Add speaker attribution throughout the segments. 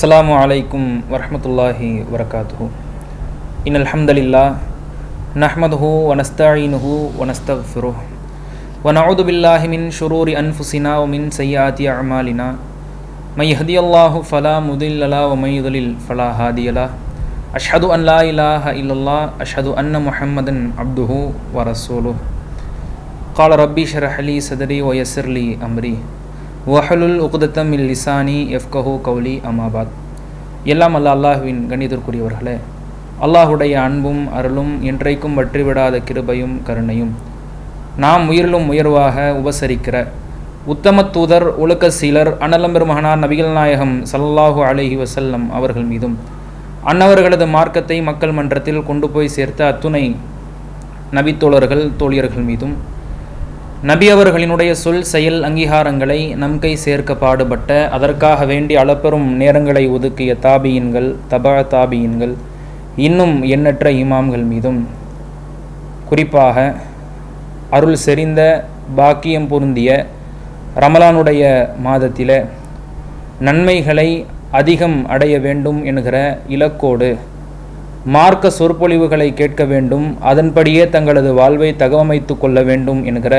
Speaker 1: அஸ்ஸலாமு அலைக்கும் வரஹ்மத்துல்லாஹி வபரகாத்துஹு. இன்னல் ஹம்தலில்லாஹ் நஹ்மதுஹு வ நஸ்தஈனுஹு வ நஸ்தக்ஃபிருஹு வ நஊது பில்லாஹி மின் ஷுரூரி அன்ஃபுஸினா வ மின் ஸய்யிஆத்தி அஅமாலினா மை யஹ்தியல்லாஹு ஃபலா முதில்ல லஹு வ மை யுத்லில் ஃபலா ஹாதிய லஹு. அஷ்ஹது அன் லா இலாஹ இல்லல்லாஹ் அஷ்ஹது அன்ன முஹம்மதன் அப்துஹு வ ரசூலுஹு. கால ரப்பி ஷ்ரஹ் லி ஸத்ரி வ யஸ்ஸிர் லி அம்ரி வஹலுல் உக்தத்தம் மின் லிசானி யஃப்கஹு கௌலி அமாபாத். எல்லாம் அல்லாஹ்வின் கண்ணியத்திற்குரியவர்களே, அல்லாஹுடைய அன்பும் அருளும் என்றைக்கும் வற்றிவிடாத கிருபையும் கருணையும் நாம் உயிரிலும் உயர்வாக உபசரிக்கிற உத்தம தூதர் ஒழுக்க சீலர் அன்னலம்பெருமகனார் நபிகள் நாயகம் ஸல்லல்லாஹு அலைஹி வஸல்லம் அவர்கள் மீதும் அன்னவர்களது மார்க்கத்தை மக்கள் மன்றத்தில் கொண்டு போய் சேர்த்த அத்துணை நபித்தோழர்கள் தோழியர்கள் மீதும் நபி அவர்களினுடைய சொல் செயல் அங்கீகாரங்களை நம் கை சேர்க்க பாடுபட்ட அதற்காக வேண்டி அளப்பெரும் நேரங்களை ஒதுக்கிய தாபியின்கள் தபா தாபியின்கள் இன்னும் எண்ணற்ற இமாம்கள் மீதும் குறிப்பாக அருள் செறிந்த பாக்கியம் பொருந்திய ரமலானுடைய மாதத்தில நன்மைகளை அதிகம் அடைய வேண்டும் என்கிற இலக்கோடு மார்க்க சொற்பொழிவுகளை கேட்க வேண்டும், அதன்படியே தங்களது வாழ்வை தகவமைத்து கொள்ள வேண்டும் என்கிற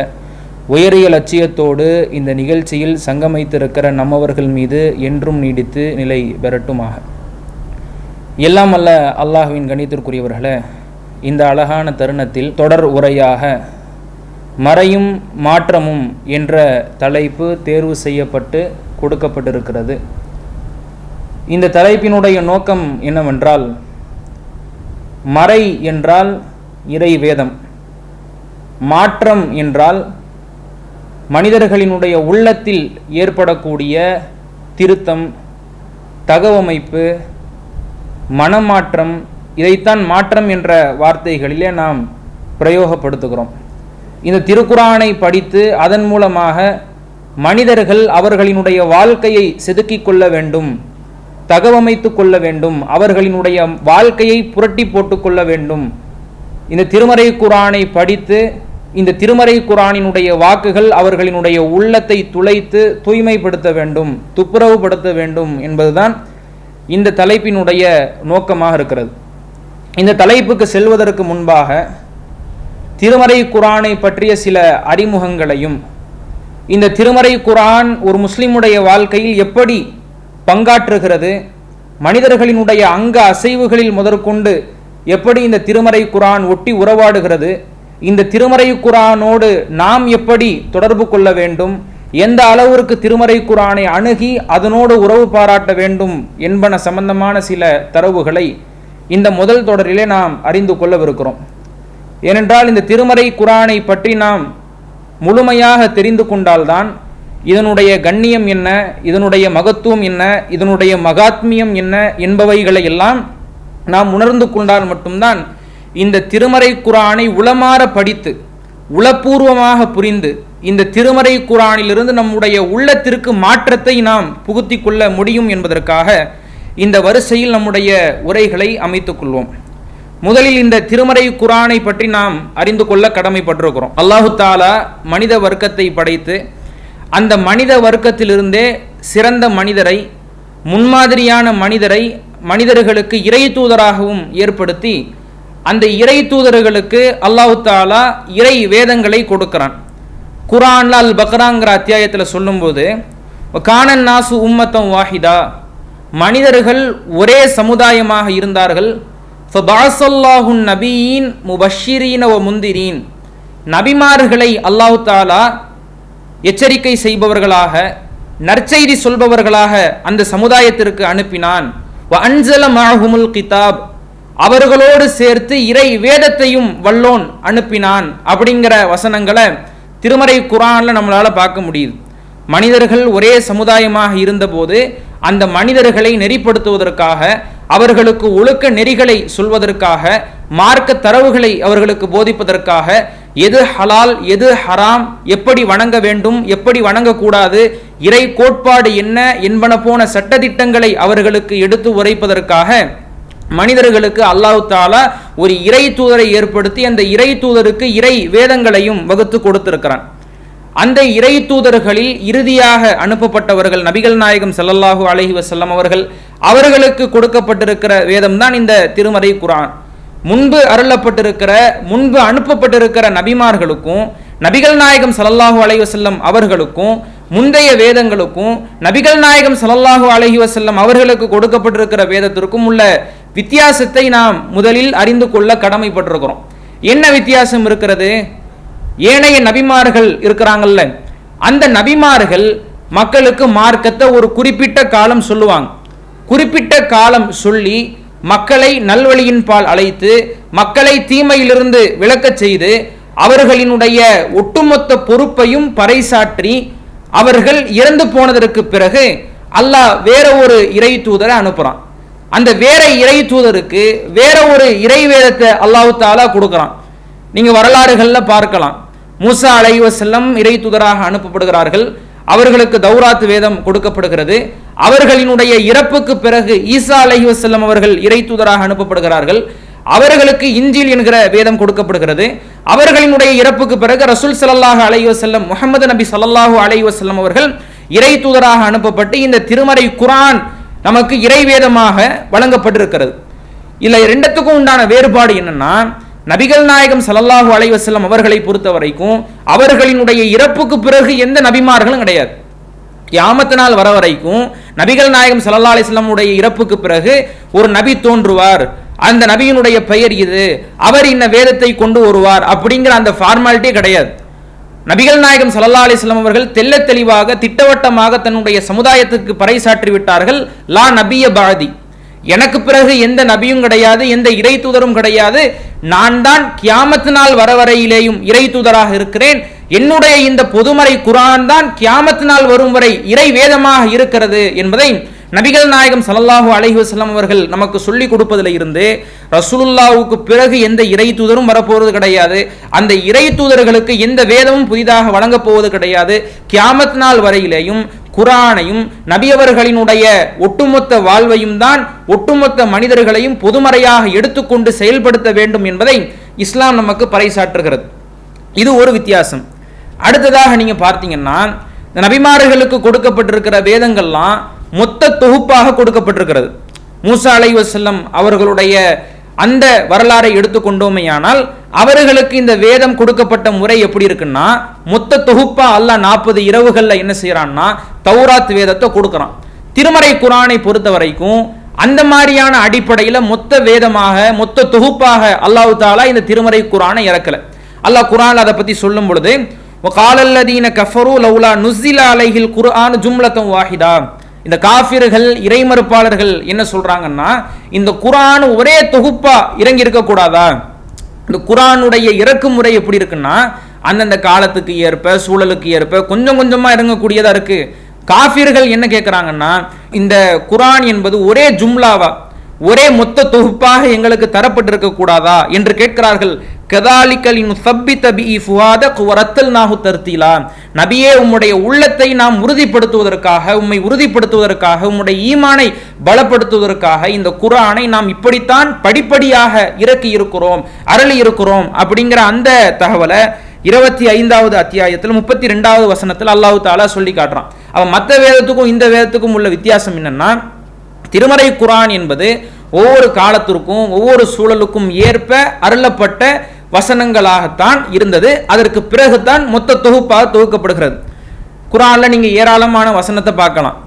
Speaker 1: உயரிய லட்சியத்தோடு இந்த நிகழ்ச்சியில் சங்கமித்திருக்கிற நம்மவர்கள் மீது என்றும் நீடித்து நிலை பெறட்டுமாக. எல்லாம் அல்ல அல்லாஹ்வின் கண்ணியத்திற்குரியவர்களே, இந்த அழகான தருணத்தில் தொடர் உரையாக மறையும் மாற்றமும் என்ற தலைப்பு தேர்வு செய்யப்பட்டு கொடுக்கப்பட்டிருக்கிறது. இந்த தலைப்பினுடைய நோக்கம் என்னவென்றால், மறை என்றால் இறை வேதம், மாற்றம் என்றால் மனிதர்களினுடைய உள்ளத்தில் ஏற்படக்கூடிய திருத்தம், தகவமைப்பு, மனமாற்றம். இதைத்தான் மாற்றம் என்ற வார்த்தைகளிலே நாம் பிரயோகப்படுத்துகிறோம். இந்த திருக்குரானை படித்து அதன் மூலமாக மனிதர்கள் அவர்களினுடைய வாழ்க்கையை செதுக்கிக் கொள்ள வேண்டும், தகவமைத்து கொள்ள வேண்டும், அவர்களினுடைய வாழ்க்கையை புரட்டி போட்டுக்கொள்ள வேண்டும். இந்த திருமறை குரானை படித்து இந்த திருமறை குரானினுடைய வாக்குகள் அவர்களினுடைய உள்ளத்தை துளைத்து தூய்மைப்படுத்த வேண்டும், துப்புரவுபடுத்த வேண்டும் என்பதுதான் இந்த தலைப்பினுடைய நோக்கமாக இருக்கிறது. இந்த தலைப்புக்கு செல்வதற்கு முன்பாக திருமறை குரானை பற்றிய சில அறிமுகங்களையும், இந்த திருமறை குரான் ஒரு முஸ்லிமுடைய வாழ்க்கையில் எப்படி பங்காற்றுகிறது, மனிதர்களினுடைய அங்க அசைவுகளில் முதற்கொண்டு எப்படி இந்த திருமறை குரான் ஒட்டி உறவாடுகிறது, இந்த திருமறை குரானோடு நாம் எப்படி தொடர்பு கொள்ள வேண்டும், எந்த அளவிற்கு திருமறை குரானை அணுகி அதனோடு உறவு பாராட்ட வேண்டும் என்பன சம்பந்தமான சில தரவுகளை இந்த முதல் தொடரிலே நாம் அறிந்து கொள்ளவிருக்கிறோம். ஏனென்றால் இந்த திருமறை குரானை பற்றி நாம் முழுமையாக தெரிந்து கொண்டால்தான் இதனுடைய கண்ணியம் என்ன, இதனுடைய மகத்துவம் என்ன, இதனுடைய மகாத்மியம் என்ன என்பவைகளை எல்லாம் நாம் உணர்ந்து கொண்டால் மட்டும்தான் இந்த திருமறை குரானை உளமாற படித்து உளப்பூர்வமாக புரிந்து இந்த திருமறை குரானிலிருந்து நம்முடைய உள்ளத்திற்கு மாற்றத்தை நாம் புகுத்தி கொள்ள முடியும் என்பதற்காக இந்த வரிசையில் நம்முடைய உரைகளை அமைத்துக் கொள்வோம். முதலில் இந்த திருமறை குரானை பற்றி நாம் அறிந்து கொள்ள கடமைப்பட்டிருக்கிறோம். அல்லாஹு தாலா மனித வர்க்கத்தை படைத்து அந்த மனித வர்க்கத்திலிருந்தே சிறந்த மனிதரை, முன்மாதிரியான மனிதரை மனிதர்களுக்கு இறை தூதராகவும் ஏற்படுத்தி அந்த இறை தூதர்களுக்கு அல்லாஹு தாலா இறை வேதங்களை கொடுக்கிறான். குரான்ல அல் பக்ராங்கிற அத்தியாயத்தில் சொல்லும்போது, கானன் நாசு உம்மத்தம் வாஹிதா, மனிதர்கள் ஒரே சமுதாயமாக இருந்தார்கள். ஃபபாஸல்லாஹுன் நபியீன் முபஷ்ஷிரீன வ முந்திரீன், நபிமார்களை அல்லாஹு தாலா எச்சரிக்கை செய்பவர்களாக, நற்செய்தி சொல்பவர்களாக அந்த சமுதாயத்திற்கு அனுப்பினான். வ அன்ஸல மஅஹுமுல் கிதாப், அவர்களோடு சேர்த்து இறை வேதத்தையும் வல்லோன் அனுப்பினான் அப்படிங்கிற வசனங்களை திருமறை குரான்ல நம்மளால பார்க்க முடியுது. மனிதர்கள் ஒரே சமுதாயமாக இருந்தபோது அந்த மனிதர்களை நெறிப்படுத்துவதற்காக, அவர்களுக்கு ஒழுக்க நெறிகளை சொல்வதற்காக, மார்க்க தரவுகளை அவர்களுக்கு போதிப்பதற்காக, எது ஹலால் எது ஹராம், எப்படி வணங்க வேண்டும் எப்படி வணங்கக்கூடாது, இறை கோட்பாடு என்ன என்பன போன சட்டதிட்டங்களை அவர்களுக்கு எடுத்து உரைப்பதற்காக மனிதர்களுக்கு அல்லாஹ் தாலா ஒரு இறை தூதரை ஏற்படுத்தி அந்த இறை தூதருக்கு இறை வேதங்களையும் வகுத்து கொடுத்திருக்கிறான். அந்த இறை தூதர்களில் இறுதியாக அனுப்பப்பட்டவர்கள் நபிகள் நாயகம் ஸல்லல்லாஹு அலைஹி வஸல்லம் அவர்களுக்கு கொடுக்கப்பட்டிருக்கிற வேதம் தான் இந்த திருமறை குர்ஆன். முன்பு அனுப்பப்பட்டிருக்கிற நபிமார்களுக்கும் நபிகள் நாயகம் ஸல்லல்லாஹு அலைஹி வஸல்லம் அவர்களுக்கும் முந்தைய வேதங்களுக்கும் நபிகள் நாயகம் ஸல்லல்லாஹு அலைஹி வஸல்லம் அவர்களுக்கு கொடுக்கப்பட்டிருக்கிற வேதத்திற்கும் உள்ள வித்தியாசத்தை நாம் முதலில் அறிந்து கொள்ள கடமைப்பட்டிருக்கிறோம். என்ன வித்தியாசம் இருக்கிறது? ஏனைய நபிமார்கள் இருக்கிறாங்கல்ல, அந்த நபிமார்கள் மக்களுக்கு மார்க்கத்தை ஒரு குறிப்பிட்ட காலம் சொல்லுவாங்க. குறிப்பிட்ட காலம் சொல்லி மக்களை நல்வழியின் பால் அழைத்து மக்களை தீமையிலிருந்து விலக்கச் செய்து அவர்களினுடைய ஒட்டுமொத்த பொறுப்பையும் பறைசாற்றி அவர்கள் இறந்து போனதற்கு பிறகு அல்லாஹ் வேற ஒரு இறை தூதரை அனுப்புறான். அந்த வேற இறை தூதருக்கு வேற ஒரு இறை வேதத்தை அல்லாஹ் தஆலா கொடுக்குறான். நீங்க வரலாறுகள்ல பார்க்கலாம். மூசா அலைஹிஸ்ஸலாம் இறை தூதராக அனுப்பப்படுகிறார்கள். அவர்களுக்கு தௌராத் வேதம் கொடுக்கப்படுகிறது. அவர்களினுடைய இறப்புக்கு பிறகு ஈசா அலைஹிஸ்ஸலாம் அவர்கள் இறை தூதராக அனுப்பப்படுகிறார்கள். அவர்களுக்கு இஞ்சில் என்கிற வேதம் கொடுக்கப்படுகிறது. அவர்களினுடைய இறப்புக்கு பிறகு ரசூல் ஸல்லல்லாஹு அலைஹி வஸல்லம் முஹம்மது நபி ஸல்லல்லாஹு அலைஹி வஸல்லம் அவர்கள் இறை தூதராக அனுப்பப்பட்டு இந்த திருமறை குர்ஆன் நமக்கு இறை வேதமாக வழங்கப்பட்டிருக்கிறது. இல்ல ரெண்டுத்துக்கும் உண்டான வேறுபாடு என்னன்னா, நபிகள் நாயகம் ஸல்லல்லாஹு அலைஹி வஸல்லம் அவர்களை பொறுத்த வரைக்கும் அவர்களினுடைய இறப்புக்கு பிறகு எந்த நபிமார்களும் கிடையாது. கியாமத் நாள் வர வரைக்கும் நபிகள் நாயகம் ஸல்லல்லாஹு அலைஹி வஸல்லம் உடைய இறப்புக்கு பிறகு ஒரு நபி தோன்றுவார், அந்த நபியினுடைய பெயர் இது, அவர் இந்த வேதத்தை கொண்டு வருவார் அப்படிங்கிற அந்த ஃபார்மாலிட்டி கிடையாது. நபிகள் நாயகம் ஸல்லல்லாஹு அலைஹி வஸல்லம் அவர்கள் தெள்ள தெளிவாக திட்டவட்டமாக தன்னுடைய சமுதாயத்துக்கு பறைசாற்றி விட்டார்கள், லா நபிய பாதி, எனக்கு பிறகு எந்த நபியும் கிடையாது, எந்த இறை தூதரும் கிடையாது, நான் தான் கியாமத் நாள் வர வரையிலேயும் இறை தூதராக இருக்கிறேன், என்னுடைய இந்த பொதுமறை குர்ஆன் தான் கியாமத் நாள் வரும் வரை இறை வேதமாக இருக்கிறது என்பதை நபிகள் நாயகம் ஸல்லல்லாஹு அலைஹி வஸல்லம் அவர்கள் நமக்கு சொல்லிக் கொடுப்பதில் இருந்து ரசூலுல்லாஹ்வுக்கு பிறகு எந்த இறை தூதரும் வரப்போவது கிடையாது, அந்த இறை தூதர்களுக்கு எந்த வேதமும் புதிதாக வழங்கப் போவது கிடையாது, கியாமத் நாள் வரையிலேயும் குர்ஆனையும் நபியவர்களினுடைய ஒட்டுமொத்த வாழ்வையும் தான் ஒட்டுமொத்த மனிதர்களையும் பொதுமறையாக எடுத்துக்கொண்டு செயல்படுத்த வேண்டும் என்பதை இஸ்லாம் நமக்கு பறைசாற்றுகிறது. இது ஒரு வித்தியாசம். அடுத்ததாக நீங்க பார்த்தீங்கன்னா, நபிமார்களுக்கு கொடுக்கப்பட்டிருக்கிற வேதங்கள்லாம் மொத்த தொகுப்பாக கொடுக்கப்பட்டிருக்கிறது. மூசா அலைஹிஸ்ஸலாம் அவர்களுடைய அந்த வரலாறை எடுத்துக்கொண்டோமேயானால் அவர்களுக்கு இந்த வேதம் கொடுக்கப்பட்ட முறை எப்படி இருக்குன்னா, மொத்த தொகுப்பா அல்லாஹ் 40 இரவுகள்ல என்ன செய்யறான்னா தௌராத் வேதத்தை கொடுக்கறான். திருமறை குர்ஆனை பொறுத்த வரைக்கும் அந்த மாதிரியான அடிப்படையில மொத்த வேதமாக மொத்த தொகுப்பாக அல்லாஹ் தஆலா இந்த திருமறை குர்ஆனை இறக்கல. அல்லாஹ் குர்ஆன்ல அதை பத்தி சொல்லும் பொழுது வகாலல்லதீன கஃபரு லௌலா நுஸில அலைஹில் குர்ஆன் ஜும்லத்தன் வாஹிதா, இந்த காஃபிர்கள் இறைமறுப்பாளர்கள் என்ன சொல்றாங்கன்னா, இந்த குர்ஆன் ஒரே தொகுப்பா இறங்கி இருக்க கூடாதா? இந்த குர்ஆனுடைய இறக்கு முறை எப்படி இருக்குன்னா, அந்தந்த காலத்துக்கு ஏற்ப சூழலுக்கு ஏற்ப கொஞ்சம் கொஞ்சமா இறங்கக்கூடியதா இருக்கு. காஃபிர்கள் என்ன கேட்கிறாங்கன்னா, இந்த குர்ஆன் என்பது ஒரே ஜும்லாவா ஒரே மொத்த தொகுப்பாக எங்களுக்கு தரப்பட்டிருக்க கூடாதா என்று கேட்கிறார்கள். கதாலிக்கலின் சப்பித பி ஃபுவாதக வரத்தல்நாஹு தர்தீலா, நபியே உம்முடைய உள்ளத்தை நாம் உறுதிப்படுத்துவதற்காக உம்மை உறுதிப்படுத்துவதற்காக உம்முடைய ஈமானை பலப்படுத்துவதற்காக இந்த குர்ஆனை நாம் இப்படித்தான் படிப்படியாக இறக்கி இருக்கிறோம் அருளி இருக்கிறோம் அப்படிங்கிற அந்த தகவலை 25வது அத்தியாயத்தில் 32வது வசனத்தில் அல்லாஹ் தஆலா சொல்லி காட்டுறான். அவன் மற்ற வேதத்துக்கும் இந்த வேதத்துக்கும் உள்ள வித்தியாசம் என்னன்னா, திருமறை குர்ஆன் என்பது ஒவ்வொரு காலத்திற்கும் ஒவ்வொரு சூழலுக்கும் ஏற்ப அருளப்பட்ட வசனங்களாகத்தான் இருந்தது. அதற்கு பிறகுதான் மொத்த தொகுப்பாக தொகுக்கப்படுகிறது. குர்ஆன்ல நீங்க ஏராளமான வசனத்தை பார்க்கலாம்.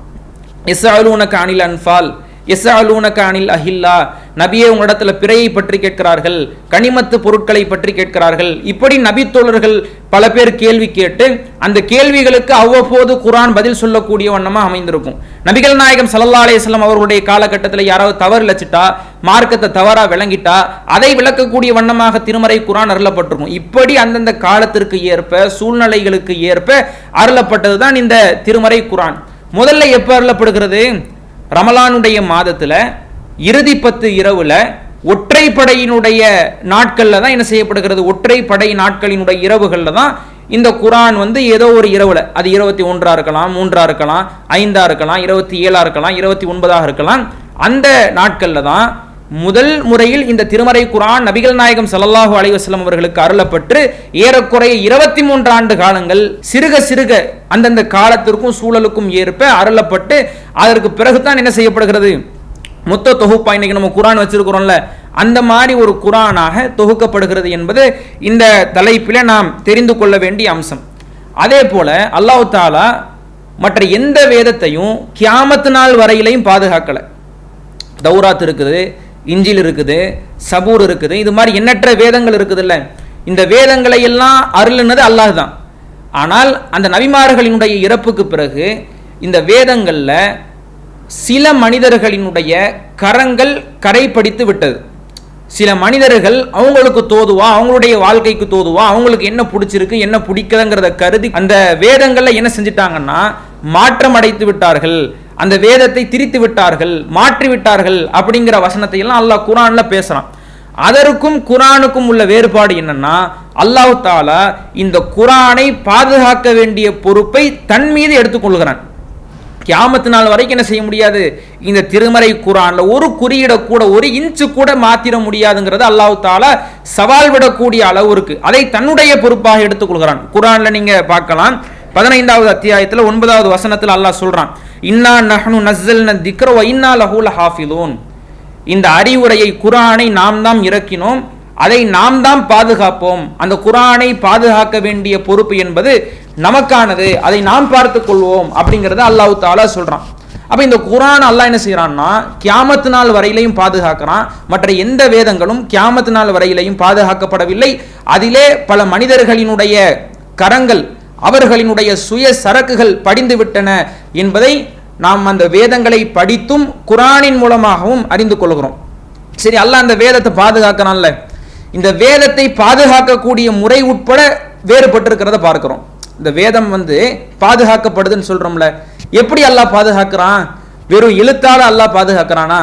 Speaker 1: யஸ்அலூனக அனில் அன்ஃபால், யஸ்அலூனக அனில் அஹில்லா, நபியே உங்களிடத்துல பிறையை பற்றி கேட்கிறார்கள், கனிமத்து பொருட்களை பற்றி கேட்கிறார்கள். இப்படி நபி தோழர்கள் பல பேர் கேள்வி கேட்டு அந்த கேள்விகளுக்கு அவ்வப்போது குர்ஆன் பதில் சொல்லக்கூடிய வண்ணமா அமைந்திருக்கும். நபிகள் நாயகம் ஸல்லல்லாஹு அலைஹி வஸல்லம் அவர்களுடைய காலகட்டத்தில் யாராவது தவறு இழைச்சிட்டா, மார்க்கத்தை தவறா விளங்கிட்டா அதை விளக்கக்கூடிய வண்ணமாக திருமறை குர்ஆன் அருளப்பட்டிருக்கும். இப்படி அந்தந்த காலத்திற்கு ஏற்ப சூழ்நிலைகளுக்கு ஏற்ப அருளப்பட்டதுதான் இந்த திருமறை குர்ஆன். முதல்ல எப்ப அருளப்படுகிறது? ரமலானுடைய மாதத்துல இறுதி 10 இரவுல ஒற்றைப்படையினுடைய நாட்கள்ல தான் என்ன செய்யப்படுகிறது? ஒற்றைப்படை நாட்களினுடைய இரவுகள்ல தான் இந்த குர்ஆன் ஏதோ ஒரு இரவுல, அது 21 இருக்கலாம், 3 இருக்கலாம், 5 இருக்கலாம், 27 இருக்கலாம், 29 இருக்கலாம், அந்த நாட்கள்ல தான் முதல் முறையில் இந்த திருமறை குர்ஆன் நபிகள் நாயகம் ஸல்லல்லாஹு அலைஹி வஸல்லம் அவர்களுக்கு அருளப்பட்டு ஏறக்குறைய 23 ஆண்டு காலங்கள் சிறுக சிறுக அந்தந்த காலத்திற்கும் சூழலுக்கும் ஏற்ப அருளப்பட்டு அதற்கு பிறகுதான் என்ன செய்யப்படுகிறது, மொத்த தொகுப்பா இன்னைக்கு நம்ம குர்ஆன் வச்சிருக்கிறோம்ல அந்த மாதிரி ஒரு குர்ஆனாக தொகுக்கப்படுகிறது என்பது இந்த தலைப்பில் நாம் தெரிந்து கொள்ள வேண்டிய அம்சம். அதே போல அல்லாஹ் தஆலா மற்ற எந்த வேதத்தையும் கியாமத் நாள் வரையிலையும் பாதுகாக்கல. தௌராத் இருக்குது, இஞ்சில் இருக்குது, சபூர் இருக்குது, இது மாதிரி எண்ணற்ற வேதங்கள் இருக்குது இல்ல, இந்த வேதங்களை எல்லாம் அருளினது அல்லாஹ் தான். ஆனால் அந்த நபிமார்களினுடைய இறப்புக்கு பிறகு இந்த வேதங்கள்ல சில மனிதர்களினுடைய கரங்கள் கரைப்படுத்தி விட்டது. சில மனிதர்கள் அவங்களுக்கு தோதுவா, அவங்களுடைய வாழ்க்கைக்கு தோதுவா, அவங்களுக்கு என்ன பிடிச்சிருக்கு என்ன பிடிக்கலங்கிறத கருதி அந்த வேதங்கள்ல என்ன செஞ்சிட்டாங்கன்னா மாற்றம் அடைத்து விட்டார்கள், அந்த வேதத்தை திரித்து விட்டார்கள், மாற்றி விட்டார்கள் அப்படிங்கிற வசனத்தை எல்லாம் அல்லாஹ் குர்ஆன்ல பேசுறான். அதற்கும் குர்ஆனுக்கும் உள்ள வேறுபாடு என்னன்னா, அல்லாஹ் தஆலா இந்த குர்ஆனை பாதுகாக்க வேண்டிய பொறுப்பை தன் மீது எடுத்துக்கொள்கிறான். கியாமத் நாள் வரைக்கும் என்ன செய்ய முடியாது, இந்த திருமறை குர்ஆன்ல ஒரு குறியீட கூட ஒரு இன்ச்சு கூட மாத்திர முடியாதுங்கிறது அல்லாஹ் தஆலா சவால் விடக்கூடிய அளவு இருக்கு. அதை தன்னுடைய பொறுப்பாக எடுத்துக்கொள்கிறான். குர்ஆன்ல நீங்க பார்க்கலாம் 15வது அத்தியாயத்தில் 9வது வசனத்தில் அல்லாஹ் சொல்றான், இன்னா நஹ்னு நஸ்ஸல்னா திக்ர வ இன்னா லஹு லஹாஃபிலூன். இந்த அறிவுரையை குர்ஆனை நாம் தான் இறக்கினோம், அதை நாம் தான் பாதுகாப்போம். அந்த குர்ஆனை பாதுகாக்க வேண்டிய பொறுப்பு என்பது நமக்கானது, அதை நாம் பார்த்துக் கொள்வோம் அப்படிங்கறத அல்லாஹ் தஆலா சொல்றான். அப்ப இந்த குர்ஆன் அல்லாஹ் என்ன செய்யறான்னா கியாமத் நாள் வரையிலையும் பாதுகாக்கிறான். மற்ற எந்த வேதங்களும் கியாமத் நாள் வரையிலையும் பாதுகாக்கப்படவில்லை. அதிலே பல மனிதர்களினுடைய கரங்கள், அவர்களினுடைய சுய சரக்குகள் படிந்து விட்டன என்பதை நாம் அந்த வேதங்களை படித்தும் குர்ஆனின் மூலமாகவும் அறிந்து கொள்கிறோம். சரி, அல்லாஹ் அந்த வேதத்தை பாதுகாக்கிறான்ல, இந்த வேதத்தை பாதுகாக்கக்கூடிய முறை உட்பட வேறுபட்டிருக்கிறத பார்க்கிறோம். இந்த வேதம் பாதுகாக்கப்படுதுன்னு சொல்றோம்ல, எப்படி அல்லாஹ் பாதுகாக்கிறான்? வெறும் எழுத்தால அல்லாஹ் பாதுகாக்கிறானா?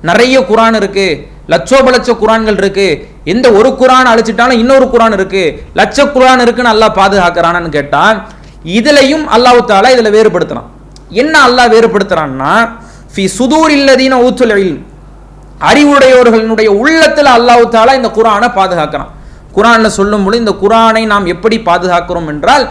Speaker 1: நிறைய குர்ஆன் இருக்கு, லட்சோப லட்ச குர்ஆன்கள் இருக்கு, எந்த ஒரு குர்ஆன் அழிச்சிட்டாலும் இன்னொரு குர்ஆன் இருக்கு, லட்ச குர்ஆன் இருக்குன்னு அல்லாஹ் பாதுகாக்கிறான்னு கேட்டா இதுலயும் அல்லாஹ் தஆலா இதுல வேறுபடுத்துறான். என்ன அல்லாஹ் வேறுபடுத்துறான்னா, ஃபி சுதூரில்லதீன ஊத்துல் இல்ம், அறிவுடையவர்களுடைய உள்ளத்துல அல்லாஹ் தஆலா இந்த குர்ஆனை பாதுகாக்கிறான். குர்ஆன்ல சொல்லும்போது இந்த குர்ஆனை நாம் எப்படி பாதுகாக்கிறோம் என்றால்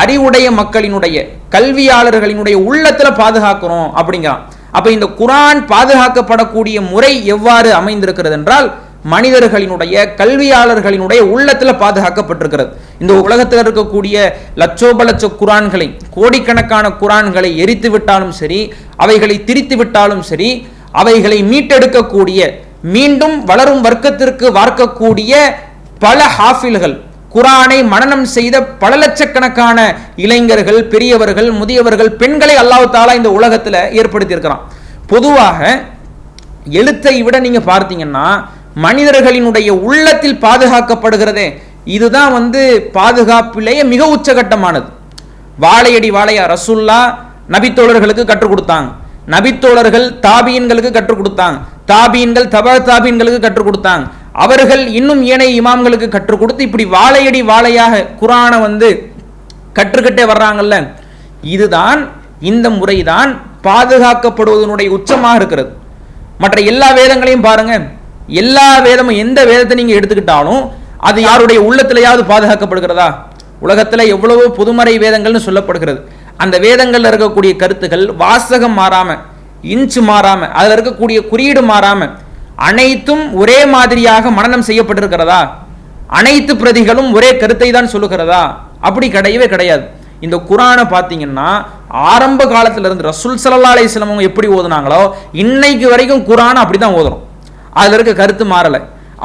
Speaker 1: அறிவுடைய மக்களினுடைய கல்வியாளர்களினுடைய உள்ளத்துல பாதுகாக்கிறோம் அப்படிங்கிறான். அப்ப இந்த குர்ஆன் பாதுகாக்கப்படக்கூடிய முறை எவ்வாறு அமைந்திருக்கிறது என்றால் மனிதர்களினுடைய கல்வியாளர்களினுடைய உள்ளத்துல பாதுகாக்கப்பட்டிருக்கிறது. இந்த உலகத்தில் இருக்கக்கூடிய லட்சோப லட்ச குர்ஆன்களை, கோடிக்கணக்கான குர்ஆன்களை எரித்து விட்டாலும் சரி, அவைகளை திரித்து விட்டாலும் சரி, அவைகளை மீட்டெடுக்கக்கூடிய மீண்டும் வளரும் வர்க்கத்திற்கு வார்க்கக்கூடிய பல ஹாஃபில்கள், குர்ஆனை மனனம் செய்த பல லட்சக்கணக்கான இளைஞர்கள், பெரியவர்கள், முதியவர்கள், பெண்களை அல்லாஹ் தஆலா இந்த உலகத்துல ஏற்படுத்தி இருக்கிறான். பொதுவாக எழுத்தை விட நீங்க பார்த்தீங்கன்னா மனிதர்களினுடைய உள்ளத்தில் பாதுகாக்கப்படுகிறதே இதுதான் பாதுகாப்பிலேயே மிக உச்சகட்டமானது. வாழையடி வாழையா ரசூல்லா நபித்தோழர்களுக்கு கற்றுக் கொடுத்தாங்க, நபித்தோழர்கள் தாபீன்களுக்கு கற்றுக் கொடுத்தாங்க, தாபீன்கள் தபா தாபீன்களுக்கு கற்றுக் கொடுத்தாங்க, அவர்கள் இன்னும் ஏனைய இமாம்களுக்கு கற்றுக் கொடுத்து இப்படி வாழையடி வாழையாக குர்ஆனை கற்றுக்கிட்டே வர்றாங்கல்ல. இதுதான், இந்த முறைதான் பாதுகாக்கப்படுவதனுடைய உச்சமாக இருக்கிறது. மற்ற எல்லா வேதங்களையும் பாருங்க, எல்லா வேதமும் எந்த வேதத்தை நீங்க எடுத்துக்கிட்டாலும் அது யாருடைய உள்ளத்திலேயாவது பாதுகாக்கப்படுகிறதா? உலகத்துல எவ்வளவோ பொதுமறை வேதங்கள்னு சொல்லப்படுகிறது. அந்த வேதங்கள்ல இருக்கக்கூடிய கருத்துக்கள் வாசகம் மாறாம, இன்ச்சு மாறாம, அதுல இருக்கக்கூடிய குறியீடு மாறாம அனைத்தும் ஒரே மாதிரியாக மனனம் செய்யப்பட்டிருக்கிறதா? அனைத்து பிரதிகளும் ஒரே கருத்தை தான் சொல்லுகிறதா? அப்படி கிடையவே கிடையாது. இந்த குர்ஆனை பார்த்தீங்கன்னா ஆரம்ப காலத்துல இருந்து ரசூல் ஸல்லல்லாஹு அலைஹி வஸல்லம் எப்படி ஓதுனாங்களோ இன்னைக்கு வரைக்கும் குர்ஆனை அப்படிதான் ஓதுறோம். அதுல இருக்க கருத்து மாறல,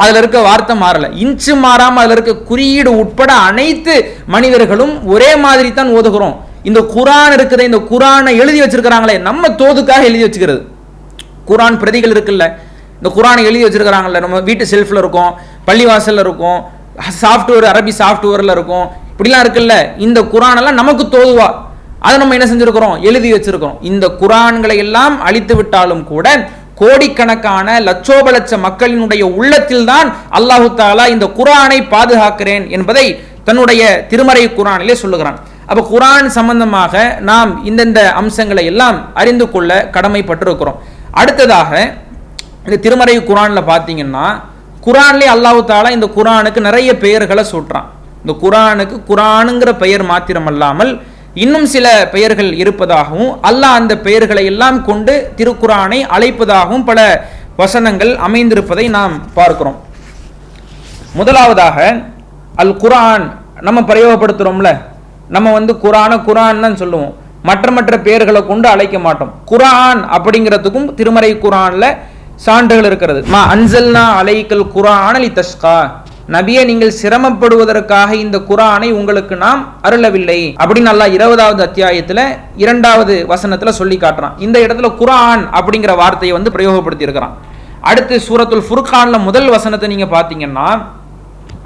Speaker 1: அதுல இருக்க வார்த்தை மாறல, இன்ச்சு மாறாம அதுல இருக்க குறியீடு உட்பட அனைத்து மனிதர்களும் ஒரே மாதிரி தான் ஓதுகிறோம். இந்த குர்ஆன் இருக்குது, இந்த குர்ஆனை எழுதி வச்சிருக்கிறாங்களே நம்ம தோதுக்காக எழுதி வச்சுக்கிறது. குர்ஆன் பிரதிகள் இருக்குல்ல, இந்த குர்ஆனை எழுதி வச்சிருக்கிறாங்கல்ல, நம்ம வீட்டு செல்ஃப்ல இருக்கும், பள்ளிவாசல்ல இருக்கும், சாஃப்ட்வேர் அரபி சாஃப்ட்வேர்ல இருக்கும், இப்படிலாம் இருக்குல்ல. இந்த குர்ஆன் எல்லாம் நமக்கு தோதுவா, அதை நம்ம என்ன செஞ்சிருக்கிறோம், எழுதி வச்சிருக்கிறோம். இந்த குர்ஆன்களை எல்லாம் அழித்து விட்டாலும் கூட கோடிக்கணக்கான லட்சோப லட்ச மக்களினுடைய உள்ளத்தில் தான் அல்லாஹ் தஆலா இந்த குர்ஆனை பாதுகாக்கிறேன் என்பதை தன்னுடைய திருமறை குர்ஆனிலே சொல்லுகிறான். அப்ப குர்ஆன் சம்பந்தமாக நாம் இந்த அம்சங்களை எல்லாம் அறிந்து கொள்ள கடமைப்பட்டிருக்கிறோம். அடுத்ததாக இந்த திருமறை குரான்ல பார்த்தீங்கன்னா குரான்லேயே அல்லாஹ் தாலா இந்த குரானுக்கு நிறைய பெயர்களை சூட்டுறான். இந்த குரானுக்கு குரானுங்கிற பெயர் மாத்திரமல்லாமல் இன்னும் சில பெயர்கள் இருப்பதாகவும் அல்லாஹ் அந்த பெயர்களை எல்லாம் கொண்டு திருக்குரானை அழைப்பதாகவும் பல வசனங்கள் அமைந்திருப்பதை நாம் பார்க்கிறோம். முதலாவதாக அல் குரான் நம்ம பிரயோகப்படுத்துகிறோம்ல, நம்ம குரான் தான் சொல்லுவோம், மற்ற பெயர்களை கொண்டு அழைக்க மாட்டோம். குரான் அப்படிங்கிறதுக்கும் திருமறை குரான்ல சான்றுகள் இருக்கிறது. மா அன்சல்னா அலைக்கல் குரான் லி தஷ்கா, நபியே நீங்கள் சிரமப்படுவதற்காக இந்த குரானை உங்களுக்கு நாம் அருளவில்லை அப்படின்னு அல்லாஹ் 20வது அத்தியாயத்துல 2வது வசனத்துல சொல்லி காட்டுறான். இந்த இடத்துல குரான் அப்படிங்கிற வார்த்தையை பிரயோகப்படுத்தி இருக்கிறான். அடுத்து சூரத்துல் ஃபுர்கான்ல முதல் வசனத்தை நீங்க பாத்தீங்கன்னா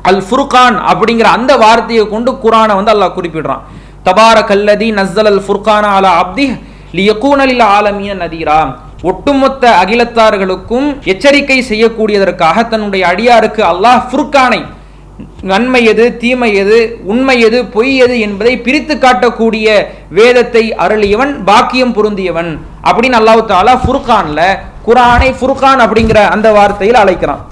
Speaker 1: அல் ஃபுர்கான் அப்படிங்கிற அந்த வார்த்தையை கொண்டு குரானை அல்லாஹ் குறிப்பிடுறான். தபாரகல்லதி நஸ்ஸல் அல் ஃபுர்கான அலா அப்திஹ் லியகூன லில் ஆலமீன நதீரா, ஒட்டுமொத்த அகிலத்தார்களுக்கும் எச்சரிக்கை செய்யக்கூடியதற்காக தன்னுடைய அடியாருக்கு அல்லாஹ் ஃபுர்கானை, நன்மை எது தீமை எது உண்மை எது பொய் எது என்பதை பிரித்து காட்டக்கூடிய வேதத்தை அருளியவன் பாக்கியம் பொருந்தியவன் அப்படின்னு அல்லாஹ் தஆலா ஃபுர்கான்ல குரானை ஃபுர்கான் அப்படிங்கிற அந்த வார்த்தையில் அழைக்கிறான்.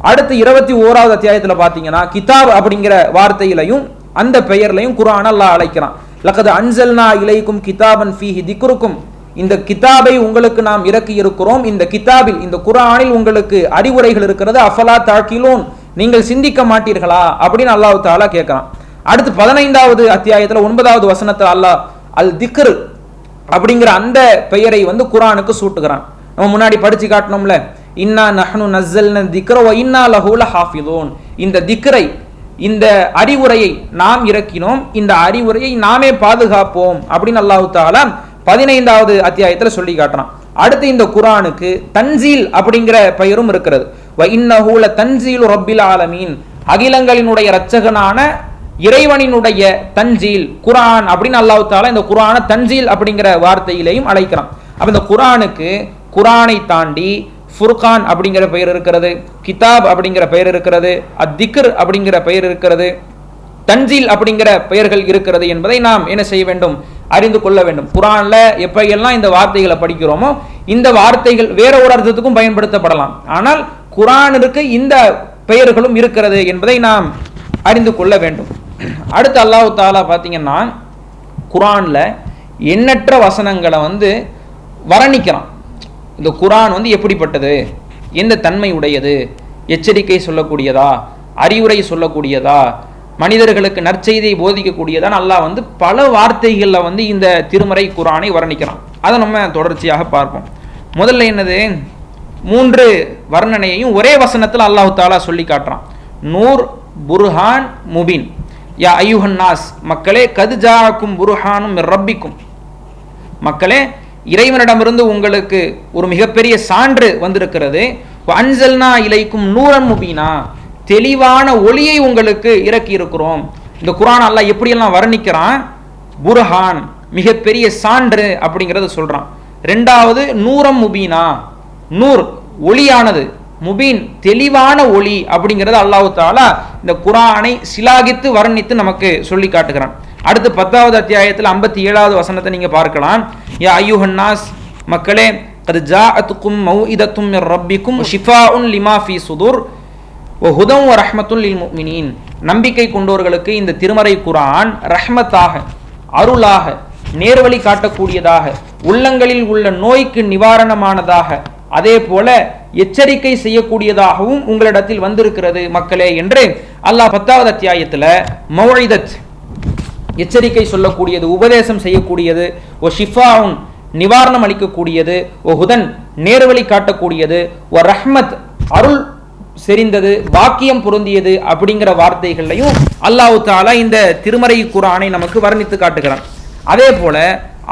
Speaker 1: அடுத்து 21வது அத்தியாயத்தில் பார்த்தீங்கன்னா கிதாப் அப்படிங்கிற வார்த்தையிலையும் அந்த பெயர்லையும் குரான் அல்லாஹ் அழைக்கிறான். லகத் அன்சல்னா இலைக்கும் கிதாபன் ஃபீஹி திக்ருக்கும், இந்த கிதாபை உங்களுக்கு நாம் இறக்கி இருக்கிறோம், இந்த கிதாபில் இந்த குரானில் உங்களுக்கு அறிவுரைகள் இருக்கிறது, அஃபலா தாக்கிலூன், நீங்கள் சிந்திக்க மாட்டீர்களா அப்படின்னு அல்லாஹ் தஆலா கேட்கிறான். அடுத்து 15வது அத்தியாயத்தில் 9வது வசனத்தில் அல்லாஹ் அல் திக்ர் அப்படிங்கிற அந்த பெயரை குரானுக்கு சூட்டுகிறான். நம்ம முன்னாடி படிச்சு காட்டணும்ல, இன்னா நஹ்னு நஸ்ஸல்னா திக்ர வ இன்னா லஹு லஹாஃபிதூன், இந்த திக்ரை இந்த அறிவுரையை நாம் இறக்கினோம், இந்த அறிவுரையை நாமே பாதுகாப்போம் அப்படின்னு அல்லாஹ் தஆலா 15வது அத்தியாயத்தில் சொல்லி காட்டுறான். அடுத்து இந்த குரானுக்கு தன்சீல் அப்படிங்கிற பெயரும் இருக்கிறது. வ இன்னஹு லதன்சீலு ரப்பில் ஆலமீன், அகிலங்களினுடைய இரட்சகனான இறைவனினுடைய தன்சீல் குரான் அப்படின்னு அல்லாஹ் தஆலா இந்த குரானை தன்சீல் அப்படிங்கிற வார்த்தையிலையும் அழைக்கிறான். அப்ப இந்த குரானுக்கு குரானை தாண்டி ஃபுர்கான் அப்படிங்கிற பெயர் இருக்கிறது, கிதாப் அப்படிங்கிற பெயர் இருக்கிறது, அத்திக்ர் அப்படிங்கிற பெயர் இருக்கிறது, தன்சீல் அப்படிங்கிற பெயர்கள் இருக்கிறது என்பதை நாம் என்ன செய்ய வேண்டும், அறிந்து கொள்ள வேண்டும். குரான்ல எப்பெல்லாம் இந்த வார்த்தைகளை படிக்கிறோமோ இந்த வார்த்தைகள் வேற ஒரு அர்த்தத்துக்கும் பயன்படுத்தப்படலாம், ஆனால் குரானுக்கு இந்த பெயர்களும் இருக்கிறது என்பதை நாம் அறிந்து கொள்ள வேண்டும். அடுத்து அல்லாஹ் தஆலா பார்த்தீங்கன்னா குரான்ல எண்ணற்ற வசனங்களை வர்ணிக்கிறான். இந்த குரான் எப்படிப்பட்டது, எந்த தன்மை உடையது, எச்சரிக்கை சொல்லக்கூடியதா, அறிவுரை சொல்லக்கூடியதா, மனிதர்களுக்கு நற்செய்தியை போதிக்கக்கூடியதான் அல்லாஹ் பல வார்த்தைகளில் இந்த திருமறை குரானை வர்ணிக்கிறான். அதை நம்ம தொடர்ச்சியாக பார்ப்போம். முதல்ல என்னது, 3 வர்ணனையையும் ஒரே வசனத்தில் அல்லாஹ் தஆலா சொல்லி காட்டுறான். நூர் புர்ஹான் முபின், யா ஐயுஹன் நாஸ், மக்களே கது ஜாஅக்கும் புர்ஹானும் மிர் ரப்பிக்கும், மக்களே இறைவனிடமிருந்து உங்களுக்கு ஒரு மிகப்பெரிய சான்று வந்திருக்கிறது. அன்சல்னா இலைக்கும் நூரன் முபீனா, தெளிவான ஒளியை உங்களுக்கு இறக்கி இருக்கிறோம். இந்த குரான் அல்லாஹ் எப்படியெல்லாம் வர்ணிக்கிறான், புர்ஹான் மிகப்பெரிய சான்று அப்படிங்கிறத சொல்றான். 2வது நூரம் முபீனா, நூர் ஒளியானது, முபீன் தெளிவான ஒளி அப்படிங்கிறது அல்லாஹ் தஆலா இந்த குரானை சிலாகித்து வர்ணித்து நமக்கு சொல்லி காட்டுகிறான். அடுத்து 10வது அத்தியாயத்தில் 57வது வசனத்தை நீங்க பார்க்கலாம். யா ஐயுஹன் நாஸ், மக்களே கத் ஜாஅத்துக்கும் மௌஇதத்தும் மிர் ரப்பிக்கும் ஷிஃபாஉன் லிமா ஃபீ சுதுர் வ ஹுதன் வ ரஹ்மத்துல் லில் முஃமினீன், நம்பிக்கை கொண்டோர்களுக்கு இந்த திருமறை குரான் ரஹ்மத்தாக, அருளாக, நேர்வழி காட்டக்கூடியதாக, உள்ளங்களில் உள்ள நோய்க்கு நிவாரணமானதாக, அதே போல எச்சரிக்கை செய்யக்கூடியதாகவும் உங்களிடத்தில் வந்திருக்கிறது மக்களே என்று அல்லாஹ் 10வது அத்தியாயத்தில் மௌஇதத் எச்சரிக்கை சொல்லக்கூடியது, உபதேசம் செய்யக்கூடியது, ஓ ஷிஃபாவுன் நிவாரணம் அளிக்கக்கூடியது, ஓ ஹுதன் நேர்வழி காட்டக்கூடியது, ஓ ரஹ்மத் அருள் செறிந்தது, பாக்கியம் பொருந்தியது அப்படிங்கிற வார்த்தைகளையும் அல்லாஹ் தஆலா இந்த திருமறை குரானை நமக்கு வர்ணித்து காட்டுகிறான். அதே போல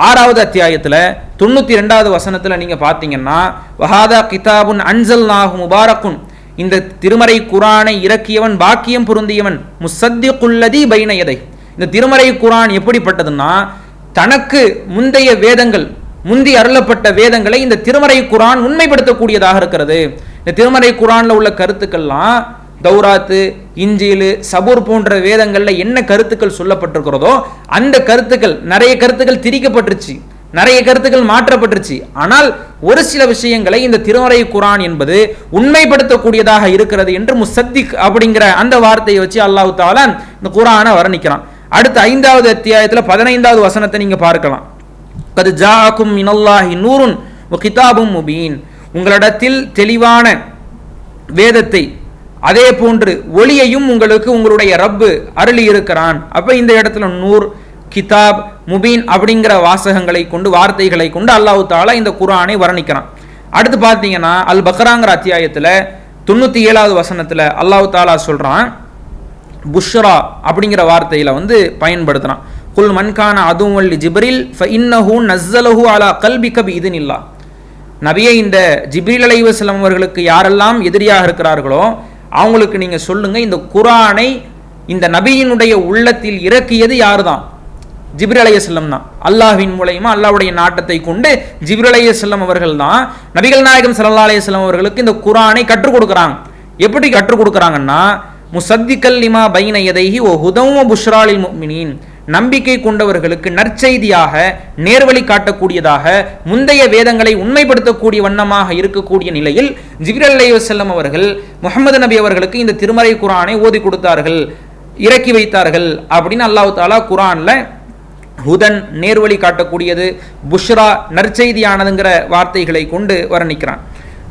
Speaker 1: 6வது அத்தியாயத்தில் 92வது வசனத்தில் நீங்க பார்த்தீங்கன்னா வஹாதா கிதாபுன் அன்சல்நாஹு முபாரக்குன், இந்த திருமறை குரானை இறக்கியவன் பாக்கியம் பொருந்தியவன், முஸத்திகுல்லதி பைன யதை, இந்த திருமறை குரான் எப்படிப்பட்டதுன்னா தனக்கு முந்தைய வேதங்கள், முந்தி அருளப்பட்ட வேதங்களை இந்த திருமறை குரான் உண்மைப்படுத்தக்கூடியதாக இருக்கிறது. இந்த திருமறை குரான்ல உள்ள கருத்துக்கள்லாம் தௌராத்து, இஞ்சில், சபூர் போன்ற வேதங்கள்ல என்ன கருத்துக்கள் சொல்லப்பட்டிருக்கிறதோ அந்த கருத்துக்கள், நிறைய கருத்துக்கள் திரிக்கப்பட்டுருச்சு, நிறைய கருத்துக்கள் மாற்றப்பட்டுருச்சு. ஆனால் ஒரு சில விஷயங்களை இந்த திருமறை குர்ஆன் என்பது உண்மைப்படுத்தக்கூடியதாக இருக்கிறது என்று முசத்திக் அப்படிங்கிற அந்த வார்த்தையை வச்சு அல்லாஹ் தஆலா இந்த குர்ஆனை வர்ணிக்கிறான். அடுத்து 5வது அத்தியாயத்தில் 15வது வசனத்தை நீங்க பார்க்கலாம். கத் ஜாஅக்கும் மினல்லாஹி நூருன் வ கிதாபும் முபீன். உங்களிடத்தில் தெளிவான வேதத்தை அதே போன்று ஒளியையும் உங்களுக்கு உங்களுடைய ரப்பு அருளி இருக்கிறான். அப்ப இந்த இடத்துல நூர், கிதாப், முபீன் அப்படிங்கிற வாசகங்களை கொண்டு வார்த்தைகளை கொண்டு அல்லாஹ் தஆலா இந்த குர்ஆனை வர்ணிக்கிறான். அடுத்து பார்த்தீங்கன்னா அல் பக்ராங்கிற அத்தியாயத்தில் 97வது வசனத்தில் அல்லாஹ் தஆலா சொல்றான், புஷ்ரா அப்படிங்கிற வார்த்தையில பயன்படுத்துறான். குல் மன்கான அதுவல் ஜிப்ரில் ஃபஇன்னஹு நஸ்ஸலஹு அலா கல்பிக பிஇذنில்லாஹ். நபியே, இந்த ஜிப்ரீல் அலைஹிஸ்ஸலாம் அவர்களுக்கு யாரெல்லாம் எதிரியாக இருக்கிறார்களோ அவங்களுக்கு நீங்க சொல்லுங்க, இந்த குர்ஆனை இந்த நபியினுடைய உள்ளத்தில் இறக்கியது யாருதான்? ஜிப்ரீல் அலைஹிஸ்ஸலாம் தான். அல்லாஹ்வின் மூலமா அல்லாஹ்வுடைய நாட்டத்தை கொண்டு ஜிப்ரீல் அலைஹிஸ்ஸலாம் அவர்கள் தான் நபிகள் நாயகம் ஸல்லல்லாஹு அலைஹி வஸல்லம் அவர்களுக்கு இந்த குர்ஆனை கற்றுக் கொடுக்குறாங்க. எப்படி கற்றுக் கொடுக்குறாங்கன்னா, முசத்திக்கல் லிமா பைன யதைஹி வ ஹுதவ் வ புஷ்ரா லில் முஃமினீன். நம்பிக்கை கொண்டவர்களுக்கு நற்செய்தியாக நேர்வழி காட்டக்கூடியதாக முந்தைய வேதங்களை உண்மைப்படுத்தக்கூடிய வண்ணமாக இருக்கக்கூடிய நிலையில் ஜிப்ரீல் அலைஹிஸ்ஸலாம் அவர்கள் முஹம்மது நபி அவர்களுக்கு இந்த திருமறை குர்ஆனை ஓதி கொடுத்தார்கள், இறக்கி வைத்தார்கள் அப்படின்னு அல்லாஹ் தஆலா குர்ஆன்ல ஹுதன் நேர்வழி காட்டக்கூடியது, புஷ்ரா நற்செய்தியானதுங்கிற வார்த்தைகளை கொண்டு வர்ணிக்கிறான்.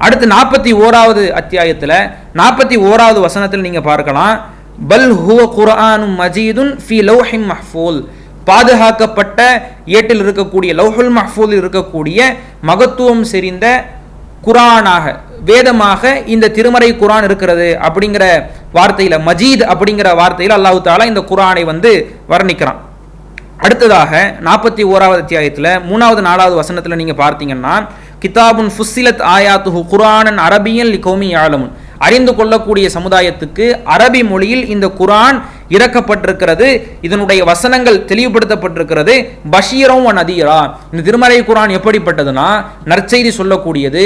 Speaker 1: அடுத்து 41வது அத்தியாயத்தில் 41வது வசனத்தில் நீங்க பார்க்கலாம், பல் ஹுவ குர்ஆனும் மஜீதுன் ஃபீ லௌஹின் மஹ்ஃபூல். பாதுகாக்கப்பட்ட ஏட்டில் இருக்கக்கூடிய லௌஹுல் மஹ்ஃபூல் இருக்கக்கூடிய மகத்துவம் செறிந்த குர்ஆனாக வேதமாக இந்த திருமறை குர்ஆன் இருக்கிறது அப்படிங்கிற வார்த்தையில, மஜீத் அப்படிங்கிற வார்த்தையில் அல்லாஹ் தஆலா இந்த குர்ஆனை வர்ணிக்கிறான். அடுத்ததாக 41வது அத்தியாயத்தில் 3வது 4வது வசனத்தில் நீங்க பார்த்தீங்கன்னா, கிதாபுன் ஃபுஸ்ஸிலத் ஆயாத்துஹு குர்ஆனன் அரபியன் லிகௌமி யஅலமுன். அறிந்து கொள்ளக்கூடிய சமுதாயத்துக்கு அரபி மொழியில் இந்த குர்ஆன் இறக்கப்பட்டிருக்கிறது, இதனுடைய வசனங்கள் தெளிவுபடுத்தப்பட்டிருக்கிறது. பஷீரம் வ நதீரா. இந்த திருமறை குர்ஆன் எப்படிப்பட்டதுன்னா, நற்செய்தி சொல்லக்கூடியது,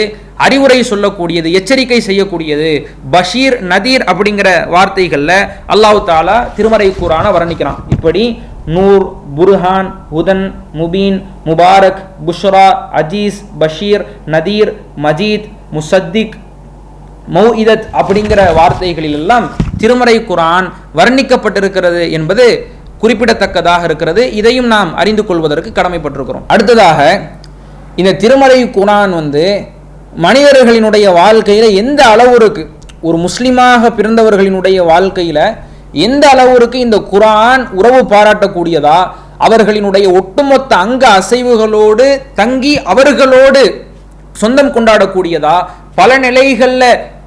Speaker 1: அறிவுரை சொல்லக்கூடியது, எச்சரிக்கை செய்யக்கூடியது. பஷீர், நதீர் அப்படிங்கிற வார்த்தைகள்ல அல்லாஹ் தஆலா திருமறை குர்ஆனை வர்ணிக்கிறான். இப்படி நூர், புர்ஹான், ஹுதன், முபீன், முபாரக், புஷ்ரா, அஜீஸ், பஷீர், நதீர், மஜீத், முசத்திக், மௌஇதத் அப்படிங்கிற வார்த்தைகளில் எல்லாம் திருமறை குர்ஆன் வர்ணிக்கப்பட்டிருக்கிறது என்பது குறிப்பிடத்தக்கதாக இருக்கிறது. இதையும் நாம் அறிந்து கொள்வதற்கு கடமைப்பட்டிருக்கிறோம். அடுத்ததாக இந்த திருமறை குர்ஆன் மனிதர்களினுடைய வாழ்க்கையில எந்த அளவுக்கு, ஒரு முஸ்லிமாக பிறந்தவர்களினுடைய வாழ்க்கையில எந்த அளவுக்கு இந்த குர்ஆன் உறவு பாராட்டக்கூடியதா, அவர்களினுடைய ஒட்டுமொத்த அங்க அசைவுகளோடு தங்கி அவர்களோடு சொந்தம் கொண்டாடக்கூடியதா, பல நிலைகள்ல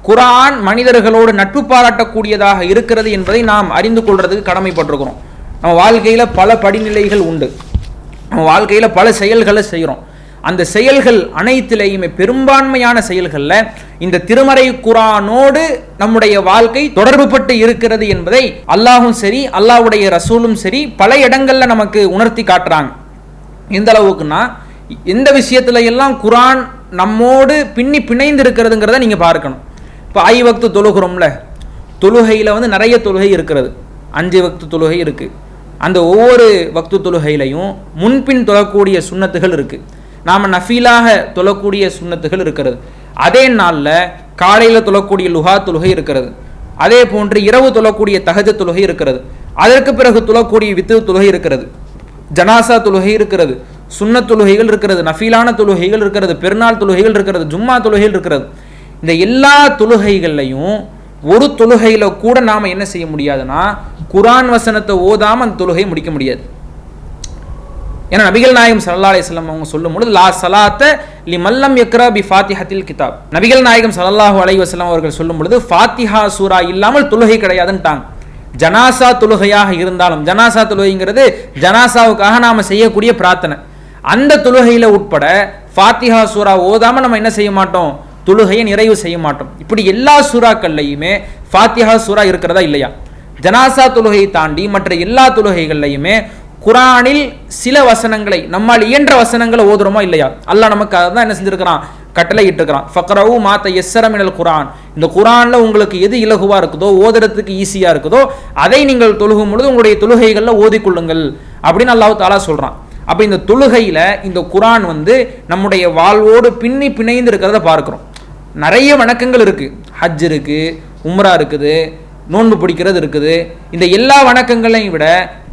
Speaker 1: குர்ஆன் மனிதர்களோடு நட்பு பாராட்டக்கூடியதாக இருக்கிறது என்பதை நாம் அறிந்து கொள்றதுக்கு கடமைப்பட்டிருக்கிறோம். நம்ம வாழ்க்கையில பல படிநிலைகள் உண்டு, நம்ம வாழ்க்கையில பல செயல்களை செய்கிறோம். அந்த செயல்கள் அனைத்திலேயுமே பெரும்பான்மையான செயல்கள்ல இந்த திருமறை குர்ஆனோடு நம்முடைய வாழ்க்கை தொடர்பு பட்டு இருக்கிறது என்பதை அல்லாஹும் சரி அல்லாஹ்வுடைய ரசூலும் சரி பல இடங்கள்ல நமக்கு உணர்த்தி காட்டுறாங்க. எந்த அளவுக்குன்னா, எந்த விஷயத்துல எல்லாம் குர்ஆன் நம்மோடு பிணைந்து இருக்கிறதுங்கிறத நீங்க பார்க்கணும். இப்போ 5 வக்து தொழுகிறோம்ல, தொழுகையில நிறைய தொழுகை இருக்கிறது. 5 வக்து தொழுகை இருக்கு. அந்த ஒவ்வொரு வக்து தொழுகையிலையும் முன்பின் தொழக்கூடிய சுன்னத்துகள் இருக்கு. நாம நஃபீலாக தொழக்கூடிய சுன்னத்துகள் இருக்கிறது. அதே நாளில் காலையில் தொழக்கூடிய லுஹா தொழுகை இருக்கிறது. அதே போன்று இரவு தொழக்கூடிய தஹஜ்ஜுத் தொழுகை இருக்கிறது. அதற்கு பிறகு தொழக்கூடிய வித்ர் தொழுகை இருக்கிறது. ஜனாசா தொழுகை இருக்கிறது. சுன்னத் தொழுகைகள் இருக்கிறது. நஃபீலான தொழுகைகள் இருக்கிறது. பெருநாள் தொழுகைகள் இருக்கிறது. ஜும்மா தொழுகைகள் இருக்கிறது. இந்த எல்லா தொழுகைகள்லையும் ஒரு தொழுகையில கூட நாம என்ன செய்ய முடியாதுன்னா, குர்ஆன் வசனத்தை ஓதாம அந்த தொழுகையை முடிக்க முடியாது. ஏன்னா நபிகள் நாயகம் ஸல்லல்லாஹு அலைஹி வஸல்லம் அவங்க சொல்லும் பொழுது, லா ஸலாத்த லிமல்லம் யக்ரா பி ஃபாத்திஹத்தில் கிதாப். நபிகள் நாயகம் ஸல்லல்லாஹு அலைஹி வஸல்லம் அவர்கள் சொல்லும் பொழுது, ஃபாத்திஹா சூரா இல்லாமல் தொழுகை கிடையாதுன்ட்டாங்க. ஜனாசா தொழுகையாக இருந்தாலும், ஜனாசா தொழுகைங்கிறது ஜனாசாவுக்காக நாம செய்யக்கூடிய பிரார்த்தனை, அந்த தொழுகையில உட்பட ஃபாத்திஹா சூரா ஓதாம நம்ம என்ன செய்ய மாட்டோம், தொழுகையை நிறைவு செய்ய மாட்டோம். இப்படி எல்லா சூறாக்கள்லையுமே ஃபாத்திஹா சூரா இருக்கிறதா இல்லையா? ஜனாசா தொழுகையை தாண்டி மற்ற எல்லா தொழுகைகள்லையுமே குர்ஆனில் சில வசனங்களை, நம்மால் இயன்ற வசனங்களை ஓதுறோமா இல்லையா? அல்லாஹ் நமக்கு அதான் என்ன செஞ்சிருக்கிறான், கட்டளை இட்டிருக்கிறான். ஃபக்ரவு மா தயஸ்ஸர மினல் குர்ஆன். இந்த குர்ஆன்ல உங்களுக்கு எது இலகுவா இருக்குதோ, ஓதுறதுக்கு ஈஸியா இருக்குதோ, அதை நீங்கள் தொழுகும் பொழுது உங்களுடைய தொழுகைகள்ல ஓதிக்கொள்ளுங்கள் அப்படின்னு அல்லாஹ் தஆலா சொல்றான். அப்போ இந்த தொழுகையில் இந்த குர்ஆன் வந்து நம்முடைய வாழ்வோடு பின்னி பிணைந்து இருக்கிறத பார்க்குறோம். நிறைய வணக்கங்கள் இருக்குது, ஹஜ் இருக்குது, உம்ரா இருக்குது, நோன்பு பிடிக்கிறது இருக்குது. இந்த எல்லா வணக்கங்களையும் விட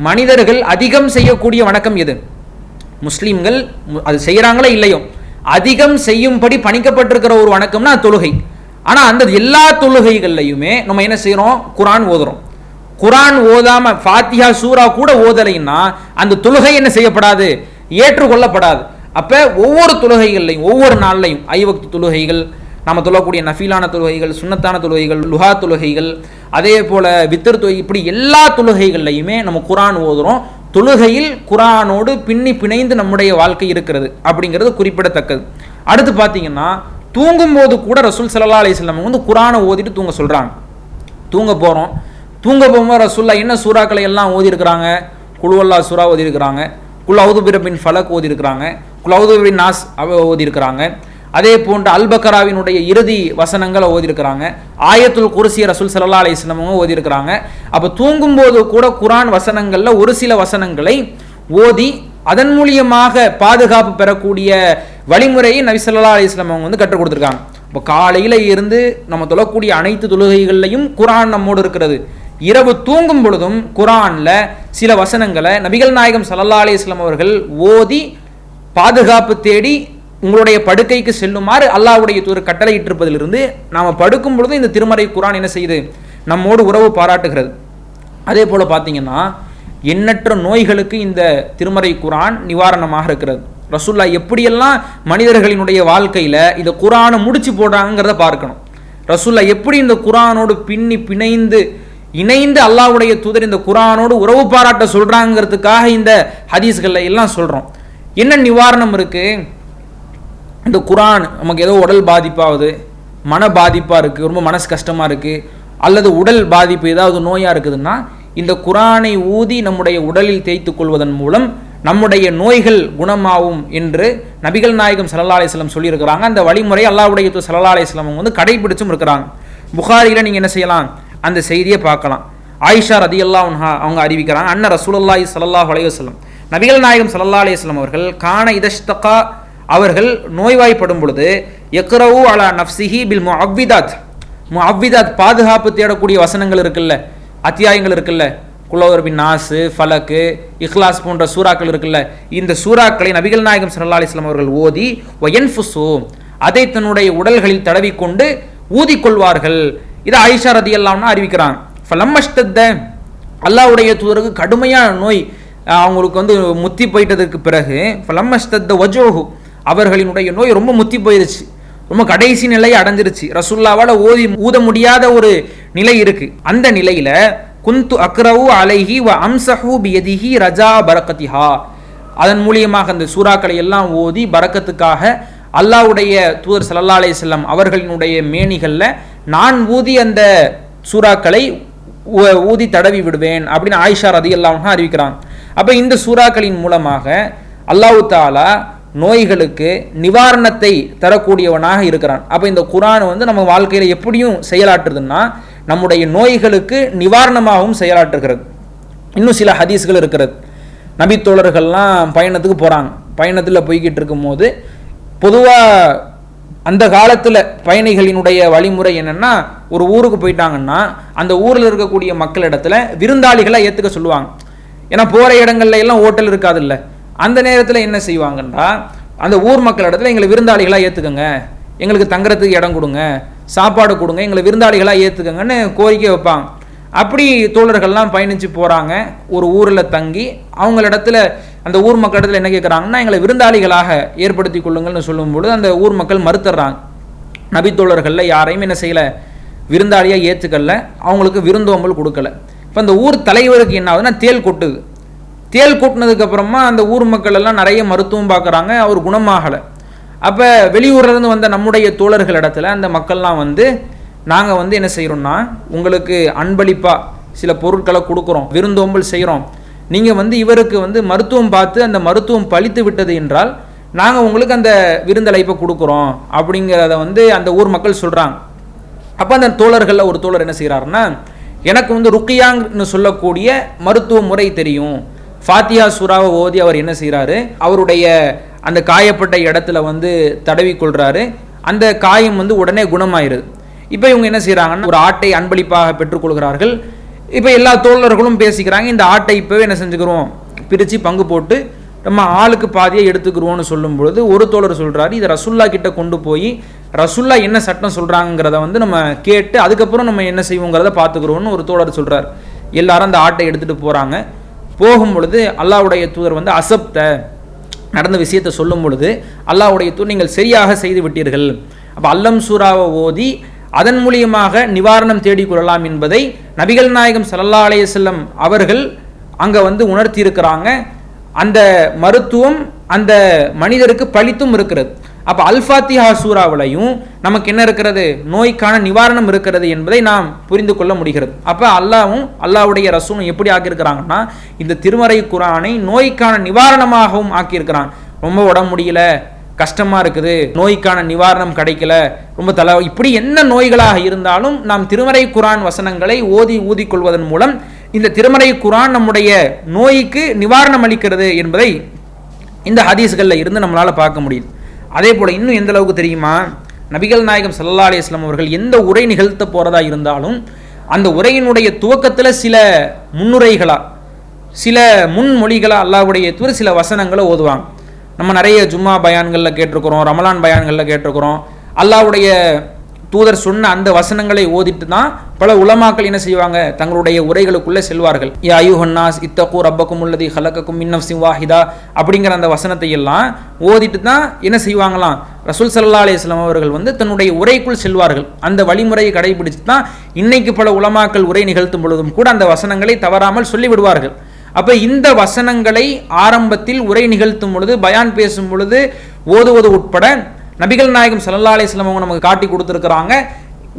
Speaker 1: மனிதர்கள் அதிகம் செய்யக்கூடிய வணக்கம் எது? முஸ்லீம்கள் அது செய்கிறாங்களோ இல்லையோ அதிகம் செய்யும்படி பணிக்கப்பட்டிருக்கிற ஒரு வணக்கம்னா தொழுகை. ஆனால் அந்த எல்லா தொழுகைகள்லையுமே நம்ம என்ன செய்கிறோம்? குர்ஆன் ஓதுறோம். குர்ஆன் ஓதாம ஃபாத்திஹா சூரா கூட ஓதலைன்னா அந்த தொழுகை என்ன செய்யப்படாது? ஏற்றுக்கொள்ளப்படாது. அப்போ ஒவ்வொரு தொழுகைகள்லையும் ஒவ்வொரு நாள்லையும் 5 வக்து தொழுகைகள், நம்ம தொழக்கூடிய நஃபீலான தொழுகைகள், சுன்னத்தான தொழுகைகள், லுஹா தொழுகைகள், அதே போல வித்ர் தொழுகை, இப்படி எல்லா தொழுகைகள்லையுமே நம்ம குர்ஆன் ஓதுறோம். தொழுகையில் குர்ஆனோடு பின்னி பிணைந்து நம்முடைய வாழ்க்கை இருக்கிறது அப்படிங்கிறது குறிப்பிடத்தக்கது. அடுத்து பார்த்தீங்கன்னா தூங்கும்போது கூட ரசூல் ஸல்லல்லாஹு அலைஹி வஸல்லம் வந்து குர்ஆனை ஓதிட்டு தூங்க சொல்கிறாங்க. தூங்க போகும்போது ரசூல்லா என்ன சூறாக்களை எல்லாம் ஓதி இருக்கிறாங்க? குல் ஹுவல்லாஹ் சூரா ஓதி இருக்கிறாங்க, குல் அஊது பிரப்பின் ஃபலக் ஓதி இருக்கிறாங்க, குல் அஊது பின் நாஸ் ஓதி இருக்கிறாங்க. அதே போன்று அல் பக்கராவினுடைய இறுதி வசனங்களை ஓதி இருக்கிறாங்க. ஆயத்துல் குர்சி ரசூல் ஸல்லல்லாஹு அலைஹி வஸல்லம் ஓதி இருக்கிறாங்க. அப்போ தூங்கும்போது கூட குர்ஆன் வசனங்கள்ல ஒரு சில வசனங்களை ஓதி அதன் மூலியமாக பாதுகாப்பு பெறக்கூடிய வழிமுறையை நபி ஸல்லல்லாஹு அலைஹி வஸல்லம் அவங்க வந்து கற்றுக் கொடுத்துருக்காங்க. இப்போ காலையில இருந்து நம்ம தொழக்கூடிய அனைத்து தொழுகைகள்லையும் குர்ஆன் நம்மோடு இருக்கிறது. இரவு தூங்கும் பொழுதும் குர்ஆன்ல சில வசனங்களை நபிகள் நாயகம் ஸல்லல்லாஹு அலைஹி வஸல்லம் அவர்கள் ஓதி பாதுகாப்பு தேடி உங்களுடைய படுக்கைக்கு செல்லுமாறு அல்லாஹ்வுடைய தூதர் கட்டளையிட்டிருப்பதிலிருந்து நாம் படுக்கும் பொழுது இந்த திருமறை குர்ஆன் என்ன செய்யுது? நம்மோடு உறவு பாராட்டுகிறது. அதே போல பார்த்தீங்கன்னா எண்ணற்ற நோய்களுக்கு இந்த திருமறை குர்ஆன் நிவாரணமாக இருக்கிறது. ரசூல்லா எப்படியெல்லாம் மனிதர்களினுடைய வாழ்க்கையில் இந்த குர்ஆனை முடிச்சு போடுறாங்கிறத பார்க்கணும். ரசூல்லா எப்படி இந்த குர்ஆனோடு பின்னி பிணைந்து இணைந்து அல்லாஹ்வுடைய தூதர் இந்த குர்ஆனோடு உறவு பாராட்ட சொல்கிறாங்கிறதுக்காக இந்த ஹதீஸ்களை எல்லாம் சொல்கிறோம். என்ன நிவாரணம் இருக்குது? இந்த குர்ஆன் நமக்கு ஏதோ உடல் பாதிப்பாகுது, மன பாதிப்பாக இருக்குது, ரொம்ப மனசு கஷ்டமாக இருக்குது, அல்லது உடல் பாதிப்பு ஏதாவது நோயாக இருக்குதுன்னா இந்த குர்ஆனை ஊதி நம்முடைய உடலில் தேய்த்து கொள்வதன் மூலம் நம்முடைய நோய்கள் குணமாகும் என்று நபிகள் நாயகம் ஸல்லல்லாஹு அலைஹி வஸல்லம் சொல்லியிருக்கிறாங்க. அந்த வழிமுறை அல்லாஹ்வுடைய தூதர் ஸல்லல்லாஹு அலைஹி வஸல்லம் வந்து கடைபிடிச்சும் இருக்கிறாங்க. புகாரியில் நீங்கள் என்ன செய்யலாம்? அந்த செய்தியை பார்க்கலாம். ஆயிஷா ரதியல்லாஹு அன்ஹா அவங்க அறிவிக்கிறாங்க, அன்ன ரசூலுல்லாஹி ஸல்லல்லாஹு அலைஹி வஸல்லம் நபிகள் நாயகம் ஸல்லல்லாஹு அலைஹி வஸல்லம் அவர்கள் கான இதஷ்தகா அவர்கள் நோய்வாய்ப்படும் பொழுது யக்ரவு அலா நஃப்ஸிஹி பில் முஅவ்விதாத் பாதுகாப்பு தேடக்கூடிய வசனங்கள் இருக்குல்ல, அத்தியாயங்கள் இருக்குல்ல, குல் அஊது பின் நாஸ், ஃபலக், இக்லாஸ் போன்ற சூறாக்கள் இருக்குல்ல, இந்த சூறாக்களை நபிகள் நாயகம் ஸல்லல்லாஹு அலைஹி வஸல்லம் அவர்கள் ஓதி வயன்ஃபுசு அதை தன்னுடைய உடல்களில் தடவிக்கொண்டு ஊதிக்கொள்வார்கள். இதை ஆயிஷா ரதியல்லாஹு அன்ஹா அறிவிக்கிறாங்க. ஃபலம்மஷ்தத்த அல்லாஹ்வுடைய தூதருக்கு கடுமையான நோய் அவங்களுக்கு வந்து முத்தி போயிட்டதுக்கு பிறகு ஃபலம்மஷ்தத்த வஜூஹு அவர்களினுடைய நோய் ரொம்ப முத்தி போயிருச்சு, ரொம்ப கடைசி நிலையை அடைஞ்சிருச்சு, ரசூலுல்லாவால் ஊத முடியாத ஒரு நிலை இருக்கு. அந்த நிலையில குந்து அக்ரவு அலைஹி வ அம்சஹு பியதிஹி ரஜா பரக்கத்திஹா அதன் மூலியமாக அந்த சூறாக்களை எல்லாம் ஓதி பரக்கத்துக்காக அல்லாஹ்வுடைய தூதர் ஸல்லல்லாஹு அலைஹி வஸல்லம் அவர்களினுடைய மேனிகளில் நான் ஊதி அந்த சூறாக்களை ஊதி தடவி விடுவேன் அப்படின்னு ஆயிஷா ரதியல்லாஹு அன்ஹா அறிவிக்கிறாங்க. அப்போ இந்த சூறாக்களின் மூலமாக அல்லாஹ் தஆலா நோய்களுக்கு நிவாரணத்தை தரக்கூடியவனாக இருக்கிறான். அப்போ இந்த குர்ஆன் வந்து நம்ம வாழ்க்கையில் எப்படியும் செயலாற்றுதுன்னா நம்முடைய நோய்களுக்கு நிவாரணமாகவும் செயலாற்றுகிறது. இன்னும் சில ஹதீஸ்கள் இருக்கிறது. நபி தோழர்கள்லாம் பயணத்துக்கு போகிறாங்க. பயணத்தில் போய்கிட்டு இருக்கும்போது பொதுவாக அந்த காலத்தில் பயணிகளினுடைய வழிமுறை என்னென்னா, ஒரு ஊருக்கு போயிட்டாங்கன்னா அந்த ஊரில் இருக்கக்கூடிய மக்களிடத்துல விருந்தாளிகளை ஏற்றுக்க சொல்லுவாங்க. ஏன்னா போகிற இடங்கள்ல எல்லாம் ஹோட்டல் இருக்காதுல்ல, அந்த நேரத்தில் என்ன செய்வாங்கன்னா அந்த ஊர் மக்களிடத்துல எங்களை விருந்தாளிகளாக ஏற்றுக்கங்க, எங்களுக்கு தங்குறதுக்கு இடம் கொடுங்க, சாப்பாடு கொடுங்க, எங்களை விருந்தாளிகளாக ஏற்றுக்கங்கன்னு கோரிக்கை வைப்பாங்க. அப்படி தோழர்கள்லாம் பயணித்து போகிறாங்க. ஒரு ஊரில் தங்கி அவங்களிடத்துல அந்த ஊர் மக்களிடத்தில் என்ன கேட்குறாங்கன்னா, எங்களை விருந்தாளிகளாக ஏற்படுத்தி கொள்ளுங்கள்னு சொல்லும்போது அந்த ஊர் மக்கள் மறுத்துடுறாங்க. நபி தோழர்களில் யாரையும் என்ன செய்யலை, விருந்தாளியாக ஏற்றுக்கல, அவங்களுக்கு விருந்தோம்பல் கொடுக்கல. இப்போ அந்த ஊர் தலைவருக்கு என்ன ஆகுதுன்னா தேள் கொட்டுது. தேள் கொட்டினதுக்கப்புறமா அந்த ஊர் மக்கள் எல்லாம் நிறைய மருத்துவம் பார்க்குறாங்க, அவர் குணமாகலை. அப்போ வெளியூர்லேருந்து வந்த நம்முடைய தோழர்கள் இடத்துல அந்த மக்கள்லாம் வந்து நாங்கள் வந்து என்ன செய்கிறோம்னா உங்களுக்கு அன்பளிப்பாக சில பொருட்களை கொடுக்குறோம், விருந்தோம்பல் செய்கிறோம், நீங்கள் வந்து இவருக்கு வந்து மருத்துவம் பார்த்து அந்த மருத்துவம் பலித்து விட்டது என்றால் நாங்கள் உங்களுக்கு அந்த விருந்தழைப்பை கொடுக்குறோம் அப்படிங்கிறத வந்து அந்த ஊர் மக்கள் சொல்கிறாங்க. அப்போ அந்த தோழர்களில் ஒரு தோழர் என்ன செய்கிறாருன்னா, எனக்கு வந்து ருக்கியான்னு சொல்லக்கூடிய மருத்துவ முறை தெரியும், ஃபாத்தியா சூராவை ஓதி அவர் என்ன செய்கிறாரு, அவருடைய அந்த காயப்பட்ட இடத்துல வந்து தடவி கொள்றாரு. அந்த காயம் வந்து உடனே குணமாயிருது. இப்போ இவங்க என்ன செய்கிறாங்கன்னா, ஒரு ஆட்டை அன்பளிப்பாக பெற்றுக்கொள்கிறார்கள். இப்போ எல்லா தோழர்களும் பேசிக்கிறாங்க, இந்த ஆட்டை இப்போவே என்ன செஞ்சுக்கிறோம், பிரித்து பங்கு போட்டு நம்ம ஆளுக்கு பாதியை எடுத்துக்கிறோன்னு சொல்லும் பொழுது ஒரு தோழர் சொல்கிறாரு, இதை ரசுல்லா கிட்ட கொண்டு போய் ரசுல்லா என்ன சட்டம் சொல்கிறாங்கிறத வந்து நம்ம கேட்டு அதுக்கப்புறம் நம்ம என்ன செய்வோங்கிறத பார்த்துக்கிறோன்னு ஒரு தோழர் சொல்கிறார். எல்லாரும் அந்த ஆட்டை எடுத்துகிட்டு போகிறாங்க. போகும் பொழுது அல்லாஹ்வுடைய தூதர் வந்து அசப்த நடந்த விஷயத்தை சொல்லும் பொழுது அல்லாஹ்வுடைய தூதர் நீங்கள் சரியாக செய்து விட்டீர்கள், அப்போ அல்லம் சூராவை ஓதி அதன் மூலியமாக நிவாரணம் தேடிக்கொள்ளலாம் என்பதை நபிகள் நாயகம் ஸல்லல்லாஹு அலைஹி வஸல்லம் அவர்கள் அங்கே வந்து உணர்த்தி இருக்கிறாங்க. அந்த மருத்துவம் அந்த மனிதருக்கு பலித்தும் இருக்கிறது. அப்போ அல்-ஃபாத்திஹா சூராவிலையும் நமக்கு என்ன இருக்கிறது, நோய்க்கான நிவாரணம் இருக்கிறது என்பதை நாம் புரிந்து கொள்ள முடிகிறது. அப்போ அல்லாஹ்வும் அல்லாஹ்வுடைய ரசூலும் எப்படி ஆக்கியிருக்கிறாங்கன்னா, இந்த திருமறை குர்ஆனை நோய்க்கான நிவாரணமாகவும் ஆக்கியிருக்கிறான். ரொம்ப உடம்பு முடியல, கஷ்டமாக இருக்குது, நோய்க்கான நிவாரணம் கிடைக்கல, ரொம்ப இப்படி என்ன நோய்களாக இருந்தாலும் நாம் திருமறை குர்ஆன் வசனங்களை ஊதிக்கொள்வதன் மூலம் இந்த திருமறை குர்ஆன் நம்முடைய நோய்க்கு நிவாரணம் அளிக்கிறது என்பதை இந்த ஹதீஸ்களில் இருந்து நம்மளால் பார்க்க முடியுது. அதே போல் இன்னும் எந்த அளவுக்கு தெரியுமா, நபிகள் நாயகம் ஸல்லல்லாஹு அலைஹி வஸல்லம் அவர்கள் எந்த உரை நிகழ்த்த போகிறதா இருந்தாலும் அந்த உரையினுடைய துவக்கத்தில் சில முன்னுரைகளாக சில முன்மொழிகளாக அல்லாஹ்வுடைய தூதர் சில வசனங்களை ஓதுவாங்க. நம்ம நிறைய ஜும்மா பயான்களில் கேட்டிருக்கிறோம், ரமலான் பயான்களில் கேட்டிருக்கிறோம். அல்லாஹ்வுடைய தூதர் சொன்ன அந்த வசனங்களை ஓதிட்டு தான் பல உலமாக்கள் என்ன செய்வாங்க, தங்களுடைய உரைகளுக்குள்ளே செல்வார்கள். யா அய்யுஹன்னாஸ் இத்தகூ ரப்பக்கும் அல்லதி ஹலகக்கும் மின் நஃப்ஸின் வாஹிதா அப்படிங்கிற அந்த வசனத்தை எல்லாம் ஓதிட்டு தான் என்ன செய்வாங்களாம், ரசூல் ஸல்லல்லாஹு அலைஹி வஸல்லம் அவர்கள் வந்து தன்னுடைய உரைக்குள் செல்வார்கள். அந்த வழிமுறையை கடைபிடிச்சு தான் இன்னைக்கு பல உலமாக்கள் உரை நிகழ்த்தும் பொழுதும் கூட அந்த வசனங்களை தவறாமல் சொல்லிவிடுவார்கள். அப்போ இந்த வசனங்களை ஆரம்பத்தில் உரை நிகழ்த்தும் பொழுது, பயான் பேசும் பொழுது ஓதுவது உட்பட நபிகள் நாயகம் ஸல்லல்லாஹு அலைஹி வஸல்லம் அவங்க நமக்கு காட்டி கொடுத்துருக்குறாங்க.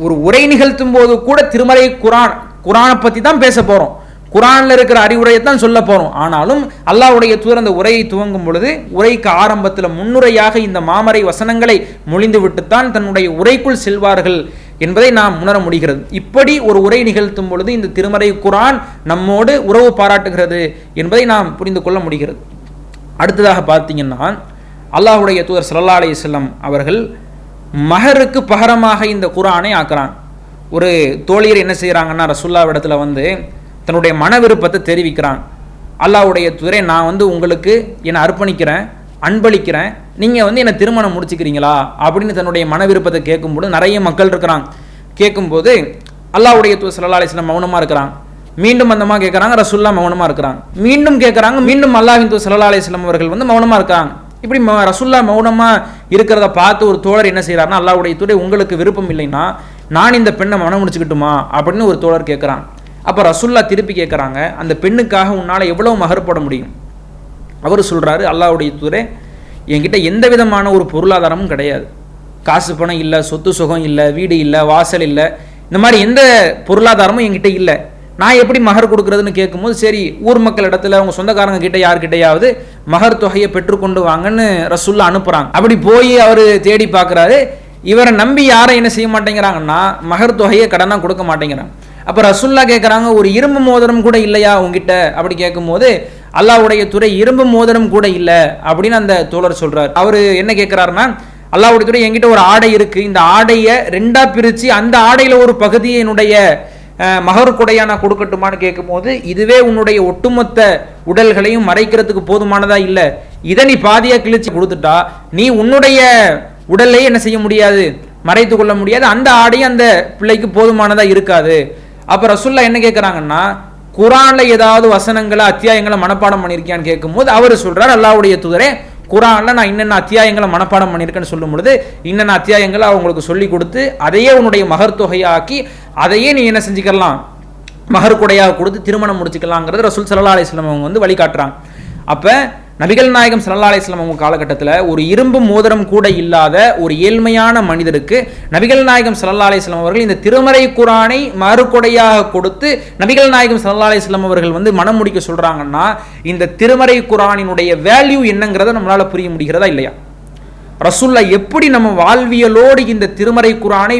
Speaker 1: ஒரு உரை நிகழ்த்தும் போது கூட திருமறை குர்ஆனை பற்றி தான் பேச போகிறோம், குர்ஆனில் இருக்கிற அறிவுரையை தான் சொல்ல போகிறோம். ஆனாலும் அல்லாஹ்வுடைய தூதர் அந்த உரையை துவங்கும் பொழுது உரைக்கு ஆரம்பத்தில் முன்னுரையாக இந்த மாமரை வசனங்களை மொழிந்து விட்டுத்தான் தன்னுடைய உரைக்குள் செல்வார்கள் என்பதை நாம் உணர முடிகிறது. இப்படி ஒரு உரை நிகழ்த்தும் பொழுது இந்த திருமறை குர்ஆன் நம்மோடு உறவு பாராட்டுகிறது என்பதை நாம் புரிந்து கொள்ள முடிகிறது. அடுத்ததாக பார்த்தீங்கன்னா, அல்லாஹ்வுடைய தூதர் ஸல்லல்லாஹு அலைஹி வஸல்லம் அவர்கள் மஹருக்கு பகரமாக இந்த குர்ஆனை ஆக்குறாங்க. ஒரு தோழியர் என்ன செய்கிறாங்கன்னா, ரசூலுல்லாஹ்விடத்துல வந்து தன்னுடைய மன விருப்பத்தை தெரிவிக்கிறாங்க. அல்லாஹ்வுடைய தூதரே, நான் வந்து உங்களுக்கு என்னை அர்ப்பணிக்கிறேன், அன்பளிக்கிறேன், நீங்கள் வந்து என்னை திருமணம் முடிச்சுக்கிறீங்களா அப்படின்னு தன்னுடைய மன விருப்பத்தை கேட்கும்போது நிறைய மக்கள் இருக்கிறாங்க. கேட்கும்போது அல்லாஹ்வுடைய தூதர் ஸல்லல்லாஹு அலைஹி வஸல்லம் மௌனமாக இருக்கிறாங்க. மீண்டும் அந்தமா கேட்குறாங்க, ரசூலுல்லாஹ் மௌனமாக இருக்கிறாங்க. மீண்டும் கேட்குறாங்க, மீண்டும் அல்லாஹ்வின் தூதர் ஸல்லல்லாஹு அலைஹி வஸல்லம் அவர்கள் வந்து மௌனமாக இருக்காங்க. இப்படி ரசூலுல்லாஹ் மௌனமாக இருக்கிறத பார்த்து ஒரு தோழர் என்ன செய்கிறாருன்னா, அல்லாஹ்வுடைய தூதரே, உங்களுக்கு விருப்பம் இல்லைன்னா நான் இந்த பெண்ணை மனம் முடிச்சுக்கிட்டுமா அப்படின்னு ஒரு தோழர் கேட்குறாங்க. அப்போ ரசூலுல்லாஹ் திருப்பி கேட்குறாங்க, அந்த பெண்ணுக்காக உன்னால் எவ்வளோ மஹர் போட முடியும்? அவர் சொல்கிறாரு, அல்லாஹ்வுடைய தூதரே, என்கிட்ட எந்த விதமான ஒரு பொருளாதாரமும் கிடையாது, காசு பணம் இல்லை, சொத்து சுகம் இல்லை, வீடு இல்லை, வாசல் இல்லை, இந்த மாதிரி எந்த பொருளாதாரமும் என்கிட்ட இல்லை, நான் எப்படி மஹர் கொடுக்குறதுன்னு கேட்கும்போது, சரி ஊர் மக்கள் இடத்துல அவங்க சொந்தக்காரங்க கிட்ட யார்கிட்டையாவது மஹர் தொகையை பெற்றுக்கொண்டு வாங்கன்னு ரசூலுல்லாஹ் அனுப்புகிறாங்க. அப்படி போய் அவர் தேடி பார்க்குறாரு, இவரை நம்பி யாரை என்ன செய்ய மாட்டேங்கிறாங்கன்னா மஹர் தொகையை கடனாக கொடுக்க மாட்டேங்கிறாங்க. அப்போ ரசூலுல்லாஹ் கேட்குறாங்க, ஒரு இரும்பு மோதிரம் கூட இல்லையா உங்ககிட்ட அப்படி கேட்கும்போது அல்லாஹ்வுடைய துறை இரும்பு மோதிரம் கூட இல்லை அப்படின்னு அந்த தோழர் சொல்கிறார். அவர் என்ன கேட்குறாருன்னா, அல்லாஹ்வுடைய துறை என்கிட்ட ஒரு ஆடை இருக்குது, இந்த ஆடையை ரெண்டாக பிரித்து அந்த ஆடையில் ஒரு பகுதியை என்னுடைய மஹர் கொடையா நான் கொடுக்கட்டுமான்னு கேட்கும்போது, இதுவே உன்னுடைய ஒட்டுமொத்த உடல்களையும் மறைக்கிறதுக்கு போதுமானதா இல்லை, இதை நீ பாதியாக கிழிச்சு கொடுத்துட்டா நீ உன்னுடைய உடல்லையே என்ன செய்ய முடியாது, மறைத்து கொள்ள முடியாது, அந்த ஆடையும் அந்த பிள்ளைக்கு போதுமானதா இருக்காது. அப்போ ரசூலுல்லாஹ் என்ன கேட்குறாங்கன்னா, குர்ஆனில் ஏதாவது வசனங்களை அத்தியாயங்களை மனப்பாடம் பண்ணியிருக்கியான்னு கேட்கும்போது அவர் சொல்கிறார், அல்லாஹ்வுடைய தூதரே, குர்ஆனில் நான் இன்னென்ன அத்தியாயங்களை மனப்பாடம் பண்ணியிருக்கேன்னு சொல்லும் பொழுது இன்னென்ன அத்தியாயங்களை அவங்களுக்கு சொல்லி கொடுத்து அதையே உன்னுடைய மஹர் தொகையாக்கி அதையே நீ என்ன செஞ்சுக்கலாம், மஹர் கொடையாக கொடுத்து திருமணம் முடிச்சுக்கலாங்கிறது ரசூல் ஸல்லல்லாஹு அலைஹி வஸல்லம் அவங்க வந்து வழிகாட்டுறாங்க. அப்போ நபிகள் நாயகம் ஸல்லல்லாஹு அலைஹி வஸல்லம் அவங்க காலகட்டத்தில் ஒரு இரும்பு மோதிரம் கூட இல்லாத ஒரு ஏழ்மையான மனிதருக்கு நபிகள் நாயகம் ஸல்லல்லாஹு அலைஹி வஸல்லம் அவர்கள் இந்த திருமறை குர்ஆனை மறுகொடையாக கொடுத்து நபிகள் நாயகம் ஸல்லல்லாஹு அலைஹி வஸல்லம் அவர்கள் வந்து மனம் முடிக்க சொல்கிறாங்கன்னா, இந்த திருமறை குர்ஆனினுடைய வேல்யூ என்னங்கிறத நம்மளால் புரிய முடிகிறதா இல்லையா? ரசூல்லா எப்படி நம்ம வாழ்வியலோடு இந்த திருமறை குர்ஆனை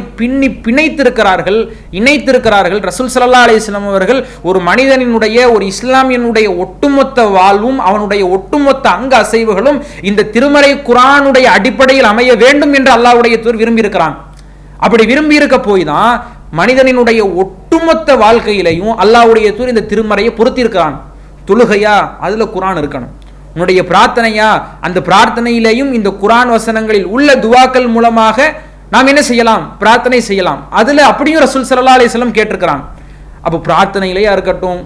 Speaker 1: பிணைத்திருக்கிறார்கள், இணைத்திருக்கிறார்கள். ரசூல் ஸல்லல்லாஹு அலைஹி வஸல்லம் அவர்கள் ஒரு மனிதனினுடைய, ஒரு இஸ்லாமியனுடைய ஒட்டுமொத்த வாழ்வும் அவனுடைய ஒட்டுமொத்த அங்க அசைவுகளும் இந்த திருமறை குர்ஆனுடைய அடிப்படையில் அமைய வேண்டும் என்று அல்லாஹ்வுடைய தூதர் விரும்பி இருக்கிறான். அப்படி விரும்பி இருக்க போய் தான் மனிதனினுடைய ஒட்டுமொத்த வாழ்க்கையிலையும் அல்லாஹ்வுடைய தூதர் இந்த திருமறையை பொருத்தி இருக்கிறான். தொழுகையா, அதுல குர்ஆன் இருக்கணும். உன்னுடைய பிரார்த்தனையா, அந்த பிரார்த்தனையிலேயும் இந்த குர்ஆன் வசனங்களில் உள்ள துவாக்கள் மூலமாக நாம் என்ன செய்யலாம், பிரார்த்தனை செய்யலாம். அதுல அப்படியும் ரசூல் ஸல்லல்லாஹு அலைஹி வஸல்லம் கேட்டிருக்கிறான். அப்போ பிரார்த்தனையிலேயா இருக்கட்டும்,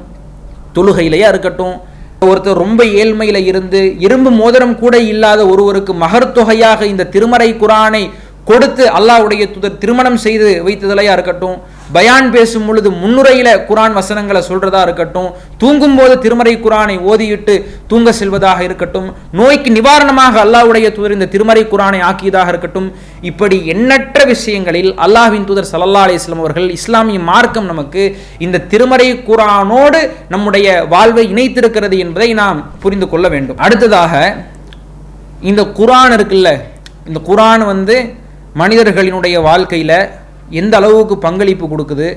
Speaker 1: தொழுகையிலேயா இருக்கட்டும், ஒருத்தர் ரொம்ப ஏழ்மையில இருந்து இரும்பு மோதிரம் கூட இல்லாத ஒருவருக்கு மகர் தொகையாக இந்த திருமறை குர்ஆனை கொடுத்து அல்லாஹ்வுடைய தூதர் திருமணம் செய்து வைத்ததிலையா இருக்கட்டும், பயான் பேசும் பொழுது முன்னுரையில குர்ஆன் வசனங்களை சொல்றதா இருக்கட்டும், தூங்கும் போது திருமறை குர்ஆனை ஓதிவிட்டு தூங்க செல்வதாக இருக்கட்டும், நோய்க்கு நிவாரணமாக அல்லாஹ்வுடைய தூதர் இந்த திருமறை குர்ஆனை ஆக்கியதாக இருக்கட்டும், இப்படி எண்ணற்ற விஷயங்களில் அல்லாஹ்வின் தூதர் ஸல்லல்லாஹு அலைஹி வஸல்லம் அவர்கள், இஸ்லாமிய மார்க்கம் நமக்கு இந்த திருமறை குர்ஆனோடு நம்முடைய வாழ்வை இணைத்திருக்கிறது என்பதை நாம் புரிந்து கொள்ள வேண்டும். அடுத்ததாக இந்த குர்ஆன் இருக்குல்ல, இந்த குர்ஆன் மனிதர்களினுடைய வாழ்க்கையில் எந்த அளவுக்கு பங்களிப்பு கொடுக்குது,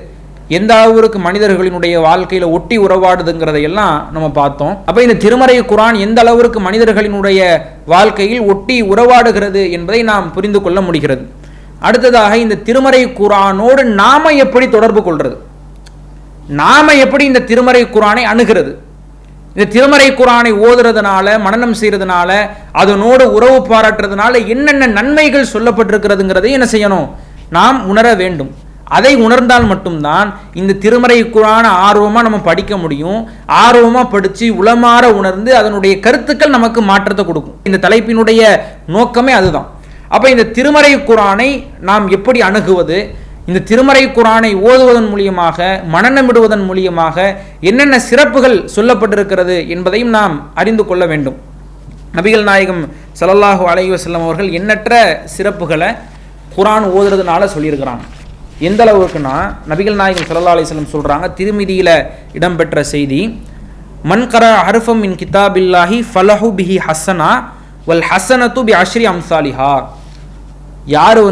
Speaker 1: எந்த அளவுக்கு மனிதர்களினுடைய வாழ்க்கையில் ஒட்டி உறவாடுதுங்கிறதையெல்லாம் நம்ம பார்த்தோம். அப்போ இந்த திருமறை குர்ஆன் எந்த அளவுக்கு மனிதர்களினுடைய வாழ்க்கையில் ஒட்டி உறவாடுகிறது என்பதை நாம் புரிந்து கொள்ள முடிகிறது. அடுத்ததாக இந்த திருமறை குர்ஆனோடு நாம எப்படி தொடர்பு கொள்றது, நாம எப்படி இந்த திருமறை குர்ஆனை அணுகிறது, இந்த திருமறை குர்ஆனை ஓதுறதுனால, மனனம் செய்யறதுனால, அதனோடு உறவு பாராட்டுறதுனால என்னென்ன நன்மைகள் சொல்லப்பட்டிருக்கிறதுங்கிறதை என்ன செய்யணும், நாம் உணர வேண்டும். அதை உணர்ந்தால் மட்டும்தான் இந்த திருமறை குர்ஆனை ஆர்வமா நம்ம படிக்க முடியும். ஆர்வமா படிச்சு உளமாற உணர்ந்து அதனுடைய கருத்துக்கள் நமக்கு மாற்றத்தை கொடுக்கும். இந்த தலைப்பினுடைய நோக்கமே அதுதான். அப்ப இந்த திருமறை குர்ஆனை நாம் எப்படி அணுகுவது, இந்த திருமறை குர்ஆனை ஓதுவதன் மூலியமாக, மனனமிடுவதன் மூலியமாக என்னென்ன சிறப்புகள் சொல்லப்பட்டிருக்கிறது என்பதையும் நாம் அறிந்து கொள்ள வேண்டும். நபிகள் நாயகம் ஸல்லல்லாஹு அலைஹி வஸல்லம் அவர்கள் எண்ணற்ற சிறப்புகளை குர்ஆன் ஓதுறதுனால சொல்லியிருக்கிறாங்க. எந்த அளவுக்குன்னா, நபிகள் நாயகம் ஸல்லல்லாஹு அலைஹி வஸல்லம் சொல்றாங்க, திருமிதியில இடம்பெற்ற செய்தி, மன் கரா ஹர்ஃபம் மின் கிதாபில்லாஹி ஃபலஹு பிஹி ஹஸனா வல் ஹஸனத்து பி அஷ்ரி அம்சாலிஹா. யார்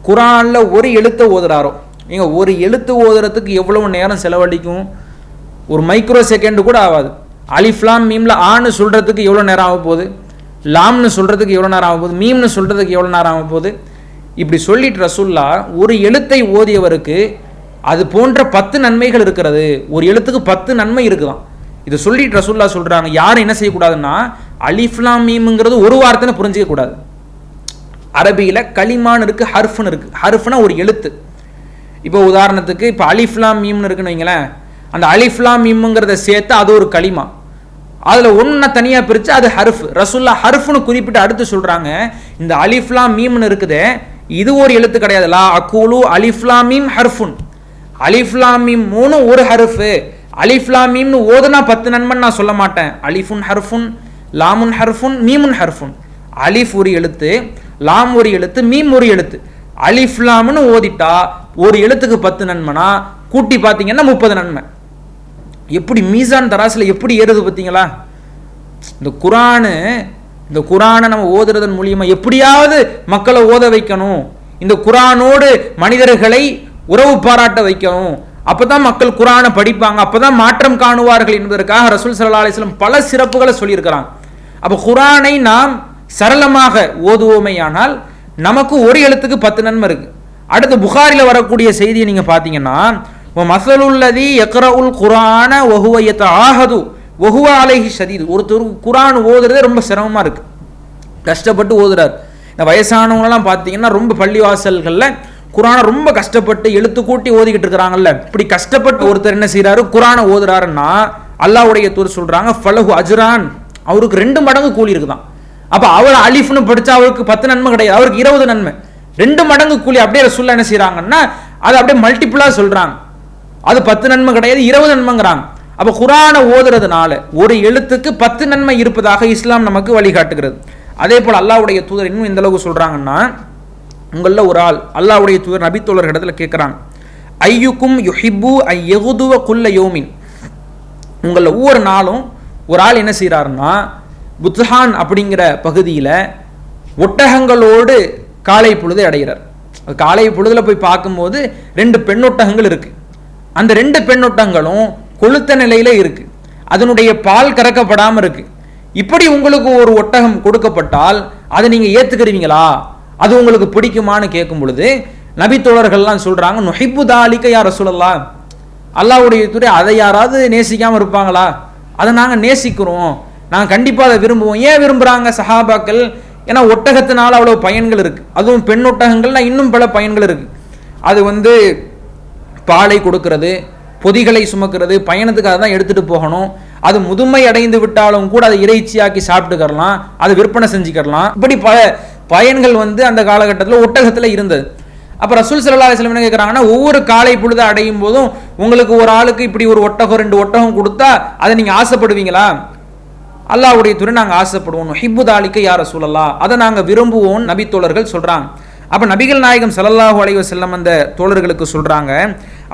Speaker 1: குர்ஆன்ல ஒரு எழுத்தை ஓதுறாரோ, நீங்க ஒரு எழுத்து ஓதுறதுக்கு எவ்வளவு நேரம் செலவழிக்கும், ஒரு மைக்ரோ செகண்ட் கூட ஆகாது. அலிஃப் லாம் மீம்ல ஆன்னு சொல்றதுக்கு எவ்வளவு நேரம் ஆக போகுது, லாம்னு சொல்றதுக்கு எவ்வளவு நேரம் ஆக போகுது, மீம்னு சொல்றதுக்கு எவ்வளவு நேரம் ஆக போகுது. இப்படி சொல்லிட்டு ரசூல்லா ஒரு எழுத்தை ஓதியவருக்கு அது போன்ற 10 நன்மைகள் இருக்கிறது, ஒரு எழுத்துக்கு 10 நன்மை இருக்குதான். இதை சொல்லிட்டு ரசூல்லா சொல்றாங்க, யாரும் என்ன செய்யக்கூடாதுன்னா அலிஃப் லாம் மீம்ங்கிறது ஒரு வார்த்தைன்னு புரிஞ்சிக்க கூடாது. அரபியில கலிமான் இருக்கு, ஹர்ஃப்னு இருக்கு. ஹர்ஃப்னா ஒரு எழுத்து. இப்போ உதாரணத்துக்கு இப்போ அலிஃப் லாம் மீம்னு இருக்குன்னு வைங்களேன், அந்த அலிஃப் லாம் மீம்ங்கிறத சேர்த்து அது ஒரு கலிமா, அதுல ஒன்றை தனியா பிரிச்சு அது ஹர்ஃப். ரசூல்லா ஹர்ஃப்னு குறிப்பிட்டு அடுத்து சொல்றாங்க, இந்த அலிஃப் லாம் மீம்னு இருக்குதே இது ஒரு எழுத்து கிடையாது. லா அகூலு அலிஃப் லாம் மீம் ஹர்ஃபுன், அலிஃப் லாம் மீம் 3 ஒரு ஹர்ஃப். அலிஃப் லாம் மீம்னு ஓதுனா 10 நன்மைன்னு நான் சொல்ல மாட்டேன். அலிஃபுன் ஹர்ஃபுன், லாமுன் ஹர்ஃபுன், மீமுன் ஹர்ஃபுன். அலிஃப் ஒரு எழுத்து, லாம் ஒரு எழுத்து, மீம் ஒரு எழுத்து. அலிஃப் லாம்னு ஓதிட்டா ஒரு எழுத்துக்கு 10 நன்மைனா கூட்டி பார்த்தீங்கன்னா 30 நன்மை. எப்படி மீசான் தராசில் எப்படி ஏறுது பார்த்தீங்களா? இந்த குர்ஆனை நம்ம ஓதுறதன் மூலியமா எப்படியாவது மக்களை ஓத வைக்கணும், இந்த குர்ஆனோடு மனிதர்களை உறவு பாராட்ட வைக்கணும், அப்பதான் மக்கள் குர்ஆனை படிப்பாங்க, அப்பதான் மாற்றம் காணுவார்கள் என்பதற்காக ரசூல் ஸல்லல்லாஹு அலைஹி வஸல்லம் பல சிறப்புகளை சொல்லியிருக்கிறாங்க. அப்போ குர்ஆனை நாம் சரளமாக ஓதுவோமையானால் நமக்கு ஒரு எழுத்துக்கு 10 நன்மை இருக்கு. அடுத்து புகாரில வரக்கூடிய செய்தியை நீங்க பாத்தீங்கன்னா, மஸலுல்லதி யக்ரஉல் குர்ஆன வஹுவ யதஆஹது வஹுவ அலைஹி ஷதீத். ஒருத்தர் குர்ஆன் ஓதுறதே ரொம்ப சிரமமா இருக்கு, கஷ்டப்பட்டு ஓதுறாரு. இந்த வயசானவங்களெல்லாம் பார்த்தீங்கன்னா ரொம்ப பள்ளிவாசல்களில் குர்ஆனை ரொம்ப கஷ்டப்பட்டு எழுத்து கூட்டி ஓதிக்கிட்டு இருக்கிறாங்கல்ல. இப்படி கஷ்டப்பட்டு ஒருத்தர் என்ன செய்யறாரு, குர்ஆனை ஓதுறாருன்னா அல்லாஹ்வுடைய தூதர் சொல்றாங்க, ஃபலஹு அஜ்ரான், அவருக்கு 2 மடங்கு கூலி இருக்குதான். அப்ப அவர் அலிஃப்னு படிச்சா அவருக்கு 10 நன்மை கிடையாது, அவருக்கு 20 நன்மை, 2 மடங்கு கூலி. அப்படியே ரசூலுல்லாஹ் என்ன செய்யறாங்கன்னா அது அப்படியே மல்டிபிளா சொல்றாங்க, அது 10 நன்மை கிடையாது 20 நன்மைங்கிறாங்க. அப்ப குர்ஆனை ஓதுறதுனால ஒரு எழுத்துக்கு 10 நன்மை இருப்பதாக இஸ்லாம் நமக்கு வழிகாட்டுகிறது. அதே போல அல்லாஹ்வுடைய தூதர் இன்னும் எந்த அளவுக்கு சொல்றாங்கன்னா, உங்கள ஒரு ஆள் அல்லாஹ்வுடைய தூதர் நபி தோழர் இடத்துல கேட்கிறாங்க, ஐயுக்கும் யுஹிப்பு ஐ யகுதுவ குல்ல யௌமின், உங்கள ஒவ்வொரு நாளும் ஒரு ஆள் என்ன செய்யறாருன்னா புத்ஹான் அப்படிங்கிற பகுதியில் ஒட்டகங்களோடு காலை பொழுது அடைகிறார். காலை பொழுதுல போய் பார்க்கும்போது 2 பெண்ணொட்டகங்கள் இருக்கு. அந்த 2 பெண்ணொட்டகங்களும் கொளுத்த நிலையில இருக்கு. அதனுடைய பால் கறக்கப்படாம இருக்கு. இப்படி உங்களுக்கு ஒரு ஒட்டகம் கொடுக்கப்பட்டால் அதை நீங்க ஏத்துக்கிறீங்களா, அது உங்களுக்கு பிடிக்குமான்னு கேட்கும் பொழுது நபி தோழர்கள்லாம் சொல்றாங்க, நுஹிப்பு தாலிக யா ரசூலல்லாஹ், அல்லாஹ்வுடைய தூதரே அதை யாராவது நேசிக்காம இருப்பாங்களா, அதை நாங்க நேசிக்கிறோம், நாங்க கண்டிப்பா அதை விரும்புவோம். ஏன் விரும்புறாங்க சஹாபாக்கள்? ஏன்னா ஒட்டகத்தினால அவ்வளவு பயன்கள் இருக்கு. அதுவும் பெண் ஒட்டகங்கள்ல இன்னும் பல பயன்கள் இருக்கு. அது பாலை கொடுக்கிறது, பொதிகளை சுமக்கிறது, பயணத்துக்காக தான் எடுத்துட்டு போகணும். அது முதுமை அடைந்து விட்டாலும் கூட அதை இறைச்சியாக்கி சாப்பிட்டுக்கலாம், அதை விற்பனை செஞ்சுக்கலாம். இப்படி பல பயன்கள் அந்த காலகட்டத்தில் ஒட்டகத்தில் இருந்தது. அப்போ ரசூல் ஸல்லல்லாஹு அலைஹி வஸல்லம் என்ன கேட்குறாங்கன்னா, ஒவ்வொரு காலை பொழுது அடையும் போதும் உங்களுக்கு ஒரு ஆளுக்கு இப்படி ஒரு ஒட்டகம் 2 ஒட்டகம் கொடுத்தா அதை நீங்கள் ஆசைப்படுவீங்களா? அல்லாஹ்வுடைய தூதரே நாங்கள் ஆசைப்படுவோம். நுஹிப்பு தாலிக யா ரசூலல்லாஹ், அதை நாங்கள் விரும்புவோம் நபி தோழர்கள் சொல்கிறாங்க. அப்போ நபிகள் நாயகம் ஸல்லல்லாஹு அலைஹி வஸல்லம் அந்த தோழர்களுக்கு சொல்கிறாங்க,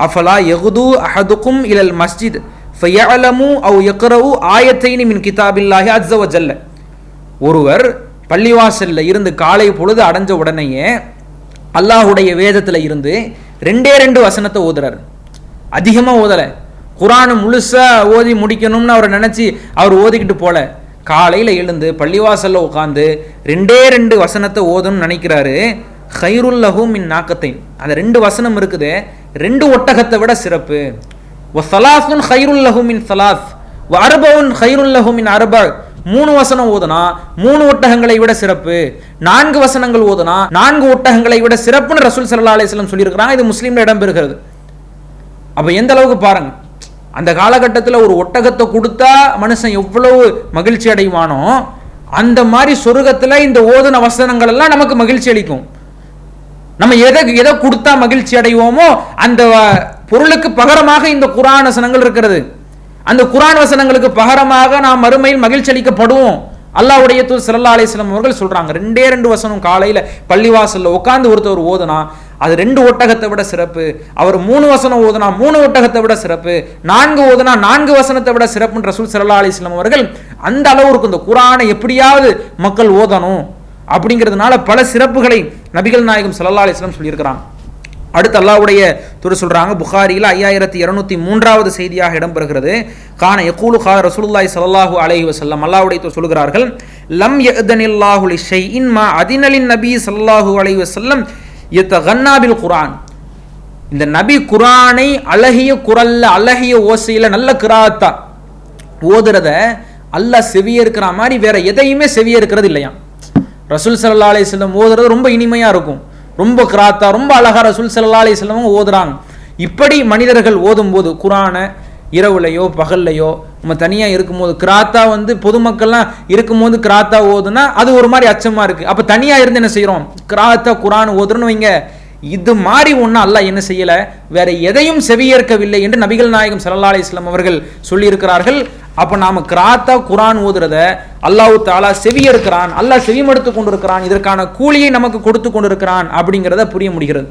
Speaker 1: அஃபலா யகுது அஹதுக்கும் இலல் மஸ்ஜித் ஃபயஅலமு அவ் யக்ரவு ஆயத்தைனி மின் கிதாபில்லாஹி அஸ்ஸ வ ஜல்ல. ஒருவர் பள்ளிவாசல்ல இருந்து காலை பொழுது அடைஞ்ச உடனேயே அல்லாஹ்வுடைய வேதத்தில் இருந்து 2 வசனத்தை ஓதுறார். அதிகமாக ஓதலை. குர்ஆன் முழுசா ஓதி முடிக்கணும்னு அவர் நினைச்சு அவர் ஓதிக்கிட்டு போல. காலையில் எழுந்து பள்ளிவாசல்ல உட்காந்து 2 வசனத்தை ஓதணும்னு நினைக்கிறாரு. ஹைருல் லஹு மின் நாக்கத்தைன், அந்த 2 வசனம் இருக்குது 2 ஒட்டகத்தை விட சிறப்பு. வ ஸலாஸுன் ஹைருல் லஹு மின் ஸலாஸ் வ அர்பஉன் ஹைருல் லஹு மின் அர்பஅ. 3 வசனம் ஓதுனா 3 ஒட்டகங்களை விட சிறப்பு, 4 வசனங்கள் ஓதுனா 4 ஒட்டகங்களை விட சிறப்புன்னு ரசூல் ஸல்லல்லாஹு அலைஹி வஸல்லம் சொல்லியிருக்கிறாங்க. இது முஸ்லீம்ல இடம்பெறுகிறது. அப்ப எந்த அளவுக்கு பாருங்க, அந்த காலகட்டத்தில் ஒரு ஒட்டகத்தை கொடுத்தா மனுஷன் எவ்வளவு மகிழ்ச்சி அடைவானோ, அந்த மாதிரி சொர்க்கத்தில் இந்த ஓதுன வசனங்கள் எல்லாம் நமக்கு மகிழ்ச்சி அளிக்கும். நம்ம எதை கொடுத்தா மகிழ்ச்சி அடைவோமோ அந்த பொருளுக்கு பகரமாக இந்த குர்ஆன் வசனங்கள் இருக்கிறது. அந்த குர்ஆன் வசனங்களுக்கு பகரமாக நாம் மறுமையில் மகிழ்ச்சி அளிக்கப்படுவோம். அல்லாஹ்வுடைய தூதர் ஸல்லல்லாஹு அலைஹி வஸல்லம் அவர்கள் சொல்றாங்க, 2 வசனம் காலையில பள்ளிவாசல்ல உட்கார்ந்து ஒருத்தர் ஓதுனா அது 2 ஒட்டகத்தை விட சிறப்பு. அவர் 3 வசனம் ஓதுனா 3 ஒட்டகத்தை விட சிறப்பு, 4 ஓதுனா 4 வசனத்தை விட சிறப்புன்னு ரசூல் ஸல்லல்லாஹு அலைஹி வஸல்லம் அவர்கள் அந்த அளவுக்கு இந்த குர்ஆனை எப்படியாவது மக்கள் ஓதணும் அப்படிங்கிறதுனால பல சிறப்புகளை நபிகள் நாயகம் ஸல்லல்லாஹு அலைஹி வஸல்லம் சொல்லியிருக்கிறாங்க. அடுத்து அல்லாஹ்வுடைய தூதர் சொல்றாங்க, புகாரியில் 5203வது செய்தியாக இடம்பெறுகிறது, கான யகூலு கா ரசூலுல்லாஹி ஸல்லல்லாஹு அலைஹி வஸல்லம், அல்லாஹ்வுடைய தூதர் சொல்கிறார்கள், லம் யஅதனில்லாஹு லிஷைஇன் மா அதினலின் நபி ஸல்லல்லாஹு அலைஹி வஸல்லம் யதகன்னா பில் குர்ஆன். இந்த நபி குர்ஆனை அழகிய குரல்ல அழகிய ஓசையில நல்ல கிராத்தா ஓதுறத அல்லாஹ் செவிய இருக்கிற மாதிரி வேற எதையுமே செவிய இருக்கிறது இல்லையா. ரசூல் ஸல்லல்லாஹு அலைஹி வஸல்லம் ஓதுறது ரொம்ப இனிமையா இருக்கும், ரொம்ப கிராத்தா ரொம்ப அழகா ரசூல் ஸல்லல்லாஹு அலைஹி வஸல்லம் ஓதுறாங்க. இப்படி மனிதர்கள் ஓதும் போது குர்ஆனை இரவுலையோ பகல்லையோ நம்ம தனியா இருக்கும்போது கிராத்தா பொதுமக்கள்லாம் இருக்கும்போது கிராத்தா ஓதுனா அது ஒரு மாதிரி அச்சமா இருக்கு. அப்ப தனியா இருந்து என்ன செய்யறோம், கிராத்தா குர்ஆன் ஓதுறோன்னு வைங்க, இது மாதிரி ஒன்னும் அல்லாஹ் என்ன செய்யல, வேற எதையும் செவியேற்கவில்லை என்று நபிகள் நாயகம் ஸல்லல்லாஹு அலைஹி வஸல்லம் அவர்கள் சொல்லி இருக்கிறார்கள். அப்ப நாம கிராத்தா குர்ஆன் ஓதுறத அல்லாஹ் தஆலா செவியேற்கிறான், அல்லாஹ் செவிமடுத்து கொண்டிருக்கிறான், இதற்கான கூலியை நமக்கு கொடுத்து கொண்டிருக்கிறான் அப்படிங்கிறத புரிய முடிகிறது.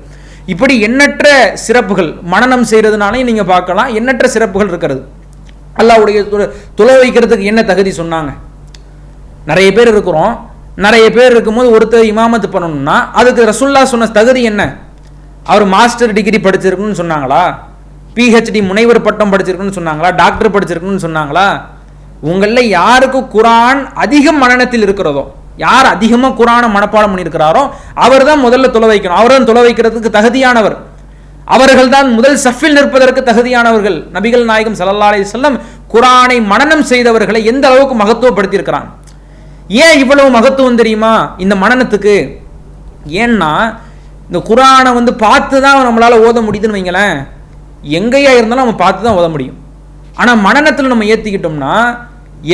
Speaker 1: இப்படி எண்ணற்ற சிறப்புகள் மனனம் செய்யறதுனாலே நீங்க பார்க்கலாம், எண்ணற்ற சிறப்புகள் இருக்கிறது. அல்லாஹ்வுடைய தொலை வைக்கிறதுக்கு என்ன தகுதி சொன்னாங்க? நிறைய பேர் இருக்கிறோம், நிறைய பேர் இருக்கும்போது ஒருத்தர் இமாமத்து பண்ணணும்னா அதுக்கு ரசூலுல்லாஹ் சொன்ன தகுதி என்ன? அவர் மாஸ்டர் டிகிரி படிச்சிருக்கணும்னு சொன்னாங்களா? பிஹெச்டி முனைவர் பட்டம் படிச்சிருக்குன்னு சொன்னாங்களா? டாக்டர் படிச்சிருக்குன்னு சொன்னாங்களா? உங்கள யாருக்கு குர்ஆன் அதிகம் மனனத்தில் இருக்கிறதோ, யார் அதிகமாக குர்ஆனை மனப்பாடம் பண்ணியிருக்கிறாரோ அவர் தான் முதல்ல தொலை வைக்கணும். அவர் தான் தொலை வைக்கிறதுக்கு தகுதியானவர். அவர்கள் தான் முதல் சஃபில் நிற்பதற்கு தகுதியானவர்கள். நபிகள் நாயகம் ஸல்லல்லாஹு அலைஹி வஸல்லம் குர்ஆனை மனனம் செய்தவர்களை எந்த அளவுக்கு மகத்துவப்படுத்தி இருக்கிறான். ஏன் இவ்வளவு மகத்துவம் தெரியுமா இந்த மனனத்துக்கு? ஏன்னா இந்த குர்ஆனை பார்த்து தான் நம்மளால ஓத முடியுதுன்னு வைங்களேன். எங்கேயா இருந்தாலும் நம்ம பார்த்து தான் ஓத முடியும். ஆனால் மனனத்தில் நம்ம ஏற்றிக்கிட்டோம்னா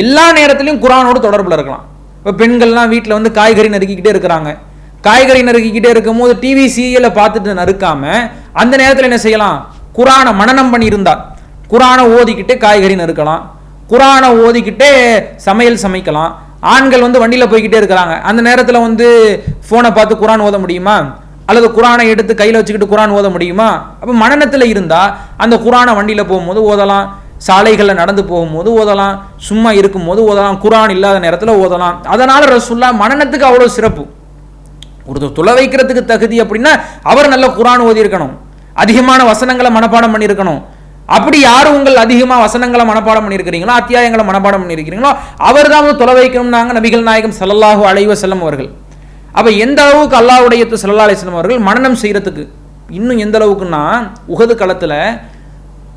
Speaker 1: எல்லா நேரத்திலையும் குர்ஆனோடு தொடர்பில் இருக்கலாம். இப்போ பெண்கள்லாம் வீட்டில் காய்கறி நறுக்கிக்கிட்டே இருக்கிறாங்க. காய்கறி நறுக்கிக்கிட்டே இருக்கும் போது டிவி சீரியலை பார்த்துட்டு நறுக்காம அந்த நேரத்தில் என்ன செய்யலாம், குர்ஆனை மனனம் பண்ணியிருந்தார் குர்ஆனை ஓதிக்கிட்டே காய்கறி நறுக்கலாம், குர்ஆனை ஓதிக்கிட்டே சமையல் சமைக்கலாம். ஆண்கள் வண்டியில் போய்கிட்டே இருக்கிறாங்க, அந்த நேரத்தில் ஃபோனை பார்த்து குர்ஆன் ஓத முடியுமா? அல்லது குர்ஆனை எடுத்து கையில் வச்சுக்கிட்டு குர்ஆன் ஓத முடியுமா? அப்போ மனனத்தில் இருந்தால் அந்த குர்ஆனை வண்டியில் போகும்போது ஓதலாம், சாலைகளில் நடந்து போகும்போது ஓதலாம், சும்மா இருக்கும்போது ஓதலாம், குர்ஆன் இல்லாத நேரத்தில் ஓதலாம். அதனால ரசூலுல்லாஹ் மனனத்துக்கு அவ்வளோ சிறப்பு. ஒருத்தர் தொலை வைக்கிறதுக்கு தகுதி அப்படின்னா அவர் நல்ல குர்ஆன் ஓதி இருக்கணும், அதிகமான வசனங்களை மனப்பாடம் பண்ணியிருக்கணும். அப்படி யார் உங்கள் அதிகமாக வசனங்களை மனப்பாடம் பண்ணியிருக்கிறீங்களோ, அத்தியாயங்களை மனப்பாடம் பண்ணியிருக்கிறீங்களோ, அவர் தான் வந்து தொலை வைக்கணும்னாங்க நபிகள் நாயகம் ஸல்லல்லாஹு அலைஹி வஸல்லம் அவர்கள். அப்போ எந்த அளவுக்கு அல்லாஹ்வுடைய ஸல்லல்லாஹு அலைஹி வஸல்லம் அவர்கள் மனனம் செய்யறதுக்கு இன்னும் எந்த அளவுக்குன்னா, உஹது களத்தில்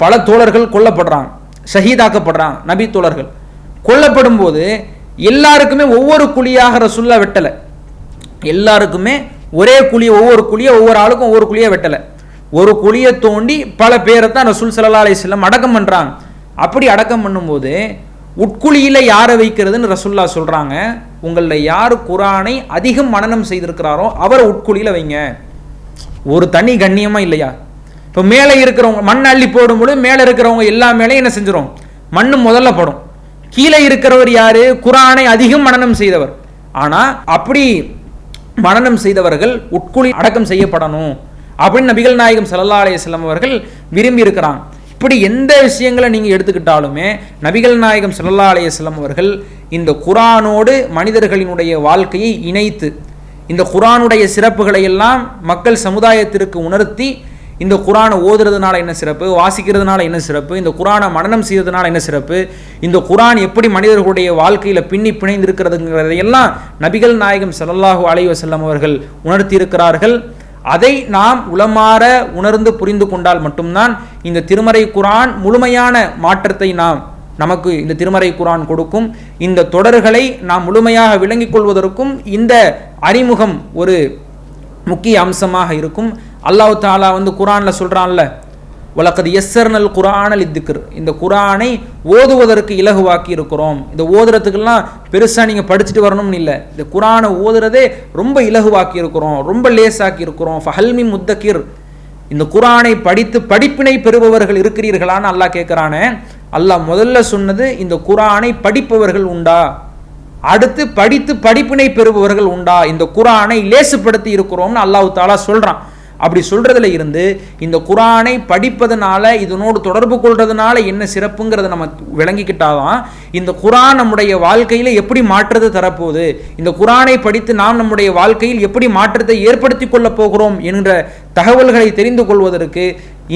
Speaker 1: பல தோழர்கள் கொல்லப்படுறாங்க, ஷஹீதாக்கப்படுறாங்க. நபி தோழர்கள் கொல்லப்படும் போது எல்லாருக்குமே ஒவ்வொரு குழியாக ரசூலுல்லாஹ் வெட்டலை. எல்லாருக்குமே ஒரே குழி, ஒவ்வொரு குழியை ஒவ்வொரு ஆளுக்கும் ஒவ்வொரு குழியை வெட்டலை. ஒரு குழியை தோண்டி பல பேரை தான் ரசூல் ஸல்லல்லாஹு அலைஹி வஸல்லம் அடக்கம் பண்ணுறாங்க. அப்படி அடக்கம் பண்ணும்போது உட்குழியில் யாரை வைக்கிறதுன்னு ரசூலுல்லாஹ் சொல்கிறாங்க, உங்களில் யார் குர்ஆனை அதிகம் மனனம் செய்திருக்கிறாரோ அவரை உட்குழியில் வைங்க. ஒரு தனி கண்ணியமாக இல்லையா? இப்போ மேலே இருக்கிறவங்க மண் அள்ளி போடும்போது மேலே இருக்கிறவங்க எல்லா மேலேயும் என்ன செஞ்சிடும், மண் முதல்ல படும். கீழே இருக்கிறவர் யாரு, குர்ஆனை அதிகம் மனனம் செய்தவர். ஆனால் அப்படி மனனம் செய்தவர்கள் உட்குழி அடக்கம் செய்யப்படணும் அப்படின்னு நபிகள் நாயகம் ஸல்லல்லாஹு அலைஹி வஸல்லம் அவர்கள் விரும்பி இருக்கிறாங்க. இப்படி எந்த விஷயங்களை நீங்கள் எடுத்துக்கிட்டாலுமே நபிகள் நாயகம் ஸல்லல்லாஹு அலைஹி வஸல்லம் அவர்கள் இந்த குர்ஆனோடு மனிதர்களினுடைய வாழ்க்கையை இணைத்து இந்த குர்ஆனுடைய சிறப்புகளை எல்லாம் மக்கள் சமுதாயத்திற்கு உணர்த்தி, இந்த குர்ஆனை ஓதுறதுனால என்ன சிறப்பு, வாசிக்கிறதுனால என்ன சிறப்பு, இந்த குர்ஆனை மனனம் செய்யறதுனால என்ன சிறப்பு, இந்த குர்ஆன் எப்படி மனிதர்களுடைய வாழ்க்கையில் பின்னி பிணைந்து இருக்கிறதுங்கிறதையெல்லாம் நபிகள் நாயகம் ஸல்லல்லாஹு அலைஹி வஸல்லம் அவர்கள் உணர்த்தி இருக்கிறார்கள். அதை நாம் உளமாற உணர்ந்து புரிந்து கொண்டால் மட்டும்தான் இந்த திருமறை குர்ஆன் முழுமையான மாற்றத்தை நமக்கு இந்த திருமறை குர்ஆன் கொடுக்கும். இந்த தொடர்களை நாம் முழுமையாக விளங்கிக் கொள்வதற்கும் இந்த அறிமுகம் ஒரு முக்கிய அம்சமாக இருக்கும். அல்லாஹ் தஆலா வந்து குர்ஆன்ல சொல்றான்ல, வலக்கத் யஸ்ஸர்னல் குர்ஆன லித்திக்ர், இந்த குர்ஆனை ஓதுவதற்கு இலகுவாக்கி இருக்கிறோம். இந்த ஓதுறதுக்கெல்லாம் பெருசாக நீங்கள் படிச்சுட்டு வரணும்னு இல்லை, இந்த குர்ஆனை ஓதுறதே ரொம்ப இலகுவாக்கி இருக்கிறோம், ரொம்ப லேசாக்கி இருக்கிறோம். ஃபஹல்மி முத்தக்கிர், இந்த குர்ஆனை படித்து படிப்பினை பெறுபவர்கள் இருக்கிறீர்களான்னு அல்லாஹ் கேட்குறானே. அல்லாஹ் முதல்ல சொன்னது இந்த குர்ஆனை படிப்பவர்கள் உண்டா, அடுத்து படித்து படிப்பினை பெறுபவர்கள் உண்டா, இந்த குர்ஆனை லேசுப்படுத்தி இருக்கிறோம்னு அல்லாஹ் தஆலா சொல்கிறான். அப்படி சொல்றதுல இருந்து இந்த குர்ஆனை படிப்பதனால இதனோடு தொடர்பு கொள்றதுனால என்ன சிறப்புங்கிறத நம்ம விளங்கிக்கிட்டாதான் இந்த குர்ஆன் நம்முடைய வாழ்க்கையில எப்படி மாற்றத்தை தரப்போகுது, இந்த குர்ஆனை படித்து நாம் நம்முடைய வாழ்க்கையில் எப்படி மாற்றத்தை ஏற்படுத்தி கொள்ள போகிறோம் என்கிற தகவல்களை தெரிந்து கொள்வதற்கு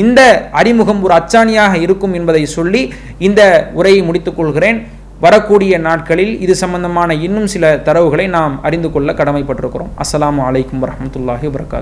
Speaker 1: இந்த அறிமுகம் ஒரு அச்சாணியாக இருக்கும் என்பதை சொல்லி இந்த உரையை முடித்துக் கொள்கிறேன். வரக்கூடிய நாட்களில் இது சம்பந்தமான இன்னும் சில தரவுகளை நாம் அறிந்து கொள்ள கடமைப்பட்டிருக்கிறோம். அஸ்ஸலாமு அலைக்கும் வரஹ்மத்துல்லாஹி வபரகாத்துஹு.